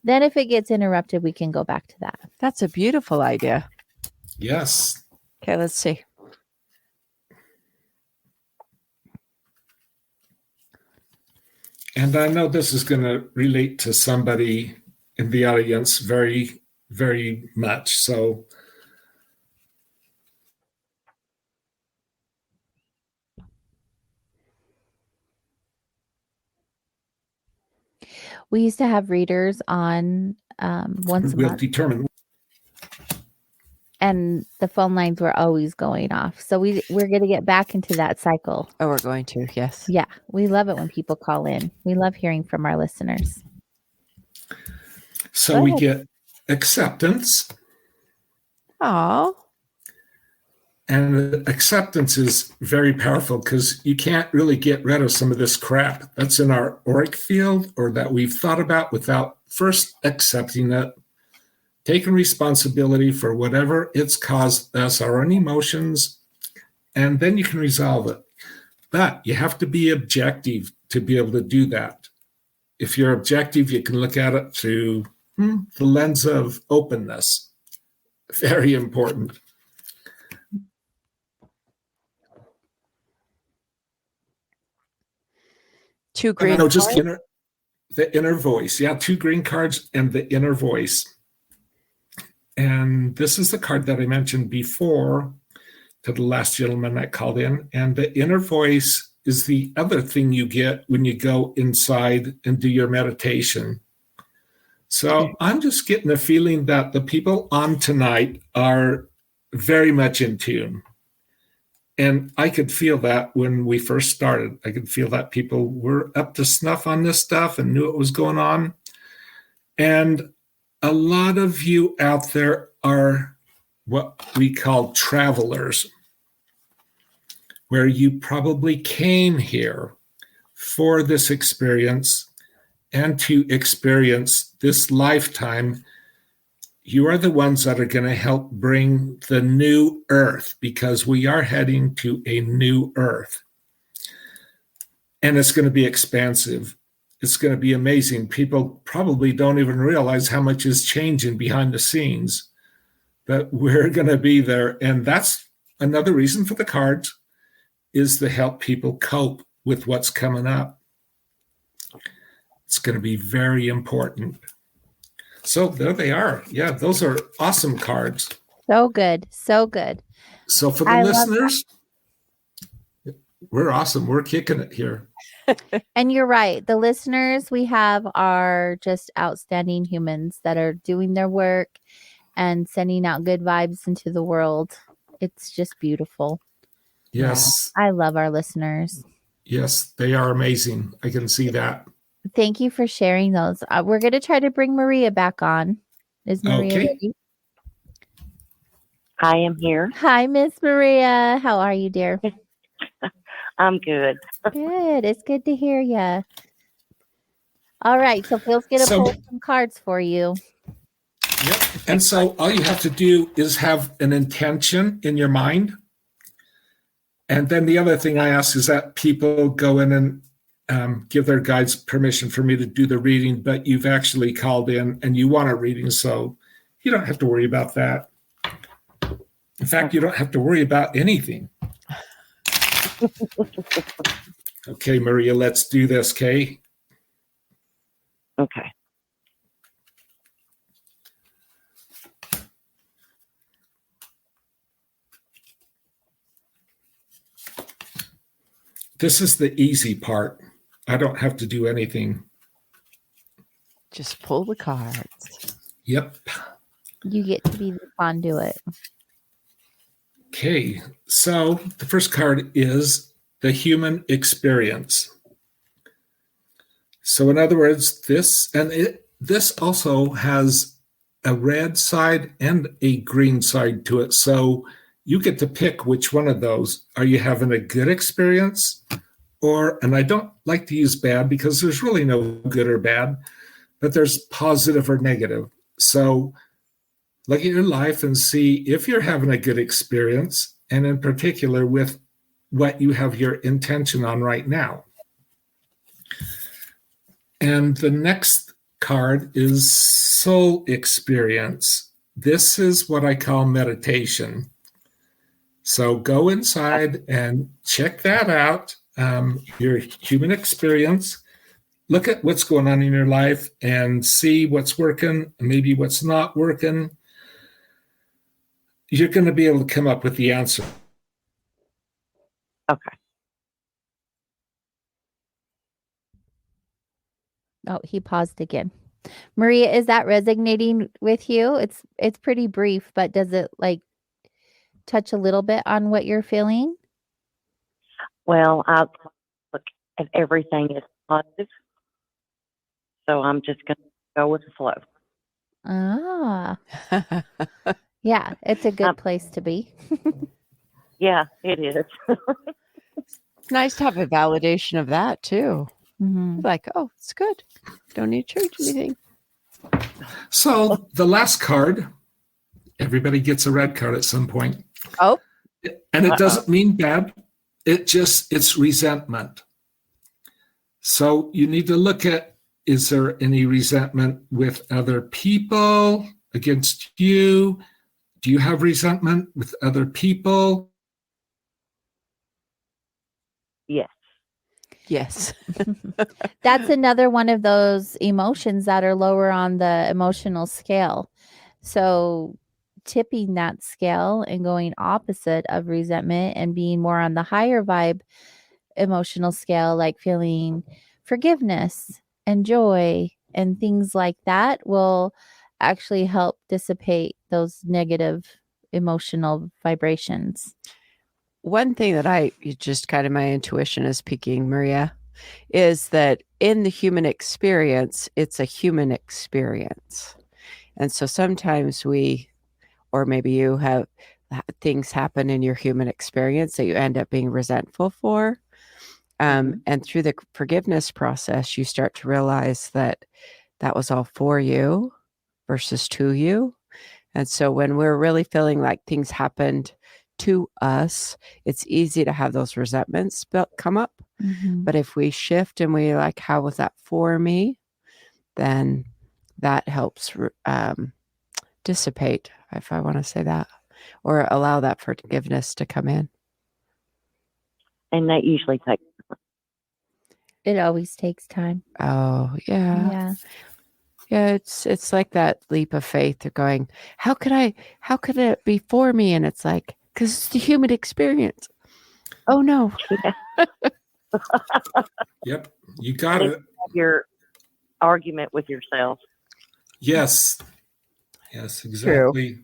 Then if it gets interrupted, we can go back to that. That's a beautiful idea. Yes. Okay, let's see. And I know this is going to relate to somebody in the audience very, very much. So we used to have readers on once a month. Determine. And the phone lines were always going off. So we're going to get back into that cycle. Oh, we're going to. Yes. Yeah. We love it when people call in. We love hearing from our listeners. So we get acceptance. Oh. And acceptance is very powerful because you can't really get rid of some of this crap that's in our auric field or that we've thought about without first accepting it, taking responsibility for whatever it's caused us, our own emotions, and then you can resolve it. But you have to be objective to be able to do that. If you're objective, you can look at it through the lens of openness. Very important. Two green cards? Just the inner voice. Yeah, 2 green cards and the inner voice. And this is the card that I mentioned before to the last gentleman that called in. And the inner voice is the other thing you get when you go inside and do your meditation. So I'm just getting a feeling that the people on tonight are very much in tune. And I could feel that when we first started. I could feel that people were up to snuff on this stuff and knew what was going on. And a lot of you out there are what we call travelers, where you probably came here for this experience and to experience this lifetime. You are the ones that are going to help bring the new earth, because we are heading to a new earth. And it's going to be expansive. It's going to be amazing. People probably don't even realize how much is changing behind the scenes, but we're going to be there. And that's another reason for the cards, is to help people cope with what's coming up. It's going to be very important. So there they are. Yeah, those are awesome cards. So good. So good. So for the listeners, We're awesome. We're kicking it here. And you're right. The listeners we have are just outstanding humans that are doing their work and sending out good vibes into the world. It's just beautiful. Yes. Yeah. I love our listeners. Yes, they are amazing. I can see that. Thank you for sharing those. We're going to try to bring Maria back on. Is Maria ready? I am here. Hi, Miss Maria. How are you, dear? I'm good. Good. It's good to hear you. All right. So Phil's going to pull some cards for you. Yep. And so all you have to do is have an intention in your mind. And then the other thing I ask is that people go in and give their guides permission for me to do the reading, but you've actually called in and you want a reading, so you don't have to worry about that. In fact, you don't have to worry about anything. Okay, Maria, let's do this, Kay. Okay. This is the easy part. I don't have to do anything. Just pull the cards. Yep. You get to be the conduit. Okay, so the first card is the human experience. So in other words, this also has a red side and a green side to it. So you get to pick which one of those. Are you having a good experience? And I don't like to use bad because there's really no good or bad, but there's positive or negative. So look at your life and see if you're having a good experience, and in particular with what you have your intention on right now. And the next card is soul experience. This is what I call meditation. So go inside and check that out, your human experience. Look at what's going on in your life and see what's working, maybe what's not working. You're going to be able to come up with the answer. Okay. Oh, he paused again. Maria, is that resonating with you? It's pretty brief, but does it touch a little bit on what you're feeling? Well, I look at everything as positive, so I'm just going to go with the flow. Ah. Yeah, it's a good place to be. Yeah, it is. It's nice to have a validation of that too. Mm-hmm. Like, oh, it's good. Don't need to change anything. So the last card, everybody gets a red card at some point. Oh. And it doesn't mean bad. It's resentment. So you need to look at, is there any resentment with other people against you? Do you have resentment with other people? Yes. Yes. That's another one of those emotions that are lower on the emotional scale. So tipping that scale and going opposite of resentment and being more on the higher vibe emotional scale, like feeling forgiveness and joy and things like that, will actually help dissipate those negative emotional vibrations. One thing that just kind of my intuition is peaking, Maria, is that in the human experience, it's a human experience. And so sometimes or maybe you have things happen in your human experience that you end up being resentful for. And through the forgiveness process, you start to realize that was all for you versus to you. And so when we're really feeling like things happened to us, it's easy to have those resentments come up. Mm-hmm. But if we shift and we like, how was that for me? Then that helps dissipate, if I want to say that, or allow that forgiveness to come in. And that usually takes. It always takes time. Oh, yeah. Yeah. Yeah, it's like that leap of faith of going, how could it be for me? And it's like, because it's the human experience. Oh no. Yep. You got it. Your argument with yourself. Yes. Yes, exactly.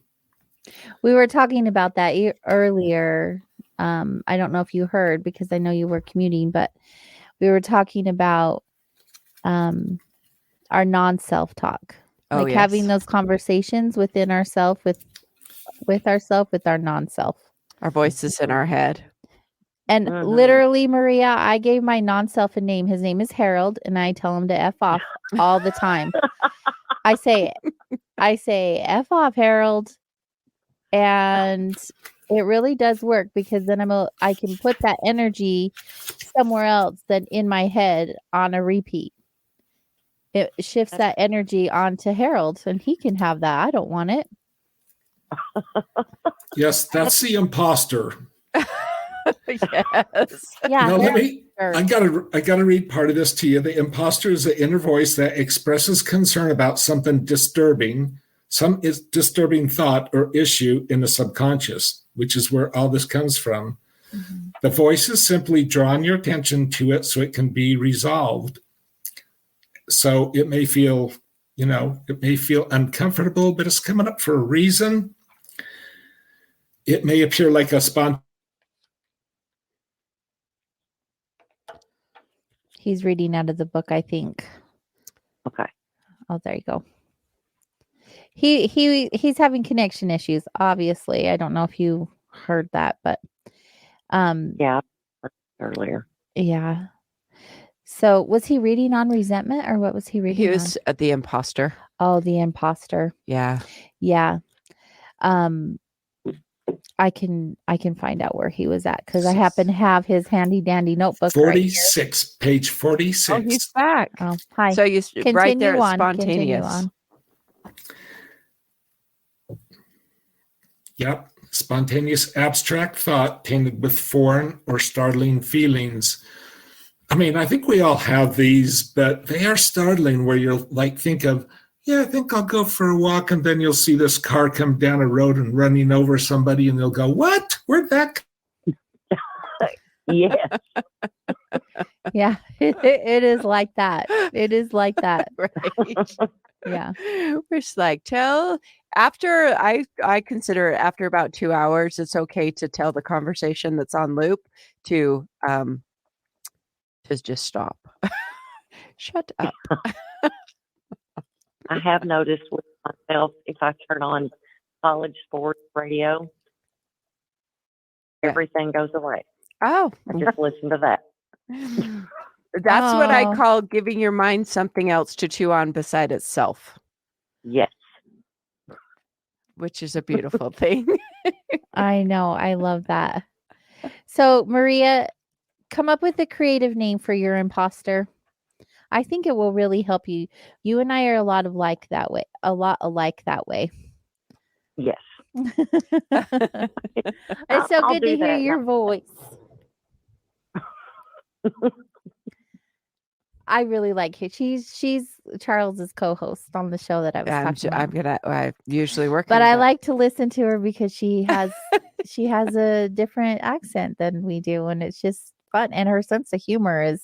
We were talking about that earlier. I don't know if you heard because I know you were commuting, but we were talking about our non-self talk. Like having those conversations within ourself with our non-self. Our voices in our head. And literally, Maria, I gave my non-self a name. His name is Harold, and I tell him to F off all the time. I say F off, Harold. And it really does work because then I can put that energy somewhere else than in my head on a repeat. It shifts that energy onto Harold, and he can have that. I don't want it. Yes, that's the imposter. Yes. Yeah. Now I gotta read part of this to you. The imposter is the inner voice that expresses concern about something disturbing, some disturbing thought or issue in the subconscious, which is where all this comes from. Mm-hmm. The voice is simply drawing your attention to it so it can be resolved. So it may feel, uncomfortable, but it's coming up for a reason. It may appear like a spontaneous. He's reading out of the book, I think. Okay. Oh, there you go. He's having connection issues, obviously. I don't know if you heard that, but yeah, earlier. Yeah. So was he reading on resentment or what was he reading? He was on? The imposter. Oh, the imposter. Yeah. Yeah. I can find out where he was at because I happen to have his handy dandy notebook. 46, right page 46. Oh, he's back. Oh, hi. So you right there at spontaneous. Yep. Spontaneous abstract thought tainted with foreign or startling feelings. I mean, I think we all have these, but they are startling where you'll think of, I think I'll go for a walk. And then you'll see this car come down a road and running over somebody and they'll go, what? Where'd that Yes. Yeah, it is like that. It is like that. Right. Yeah. We're just after I consider after about 2 hours, it's okay to tell the conversation that's on loop to just stop. Shut up. I have noticed with myself, if I turn on college sports radio, everything goes away. Oh. I just listen to that. That's what I call giving your mind something else to chew on beside itself. Yes. Which is a beautiful thing. I know. I love that. So, Maria, come up with a creative name for your imposter. I think it will really help you. You and I are a lot alike that way. Yes. It's so good to hear your voice. I really like it. She's Charles's co-host on the show that I was talking about. I usually work, but I like to listen to her because she has a different accent than we do, and it's just fun. And her sense of humor is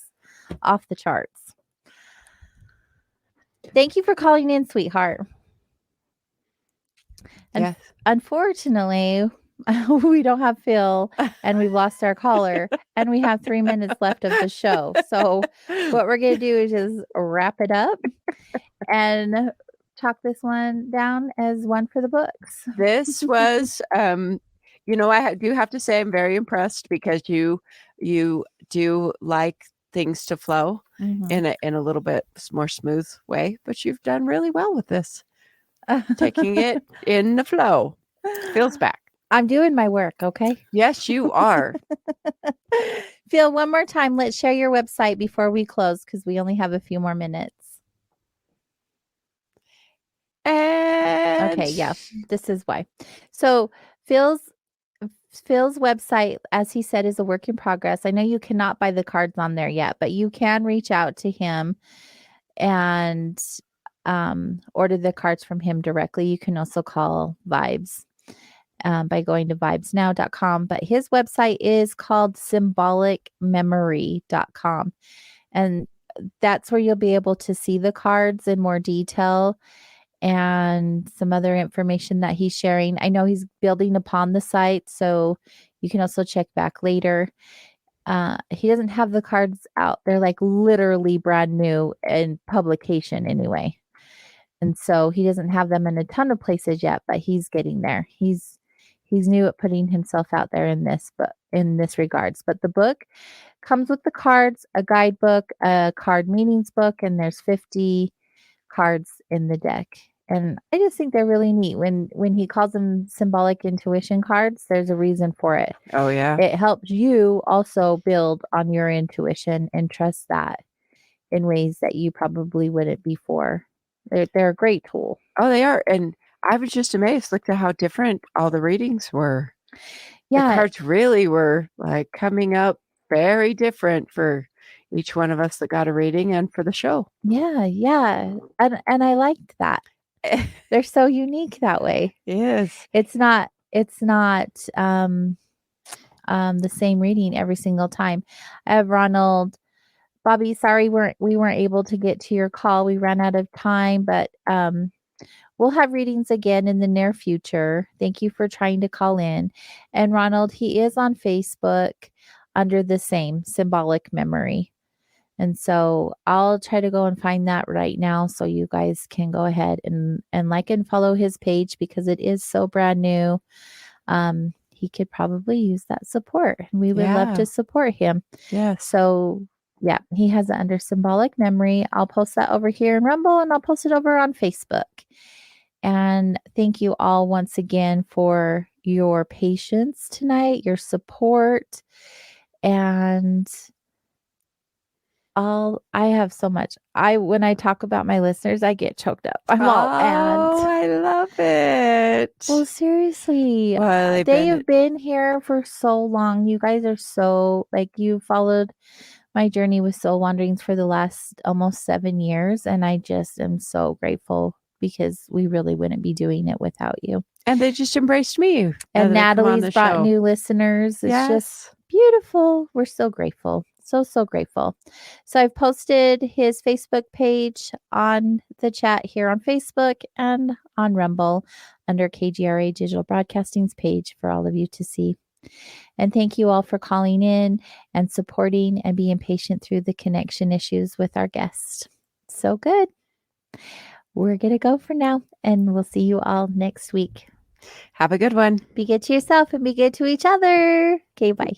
off the charts. Thank you for calling in, sweetheart. And yes. Unfortunately, we don't have Phil and we've lost our caller and we have 3 minutes left of the show. So what we're going to do is just wrap it up and chalk this one down as one for the books. This was, I do have to say I'm very impressed because you do like things to flow in a little bit more smooth way, but you've done really well with this. Taking it in the flow. Phil's back. I'm doing my work, okay? Yes, you are. Phil, one more time, let's share your website before we close because we only have a few more minutes. And okay, yeah, this is why. So Phil's website, as he said, is a work in progress. I know you cannot buy the cards on there yet, but you can reach out to him and order the cards from him directly. You can also call Vibes by going to vibesnow.com. But his website is called symbolicmemory.com. And that's where you'll be able to see the cards in more detail and some other information that he's sharing. I know he's building upon the site, so you can also check back later. He doesn't have the cards out. They're like literally brand new in publication anyway. And so he doesn't have them in a ton of places yet, but he's getting there. He's new at putting himself out there in this regards. But the book comes with the cards, a guidebook, a card meanings book, and there's 50 cards in the deck. And I just think they're really neat. When he calls them symbolic intuition cards, there's a reason for it. Oh, yeah. It helps you also build on your intuition and trust that in ways that you probably wouldn't before. They're a great tool. Oh, they are. And I was just amazed. Look at how different all the readings were. Yeah. The cards really were like coming up very different for each one of us that got a reading and for the show. Yeah. And I liked that. They're so unique that way. Yes. It's not the same reading every single time. I have Ronald. Bobby, sorry we weren't able to get to your call. We ran out of time, but we'll have readings again in the near future. Thank you for trying to call in. And Ronald, he is on Facebook under the same Symbolic Memory. And so I'll try to go and find that right now so you guys can go ahead and like and follow his page because it is so brand new. He could probably use that support and we would love to support him. Yeah. So yeah, he has it under Symbolic Memory. I'll post that over here in Rumble and I'll post it over on Facebook. And thank you all once again for your patience tonight, your support, and I have so much. When I talk about my listeners, I get choked up. I'm all I love it. Well, seriously, Well, they have been here for so long. You guys are so you followed my journey with Soul Wanderings for the last almost 7 years, and I just am so grateful because we really wouldn't be doing it without you. And they just embraced me. And Natalie's brought new listeners. It's just beautiful. We're so grateful. So grateful. So I've posted his Facebook page on the chat here on Facebook and on Rumble under KGRA Digital Broadcasting's page for all of you to see. And thank you all for calling in and supporting and being patient through the connection issues with our guest. So good. We're going to go for now, and we'll see you all next week. Have a good one. Be good to yourself and be good to each other. Okay, bye.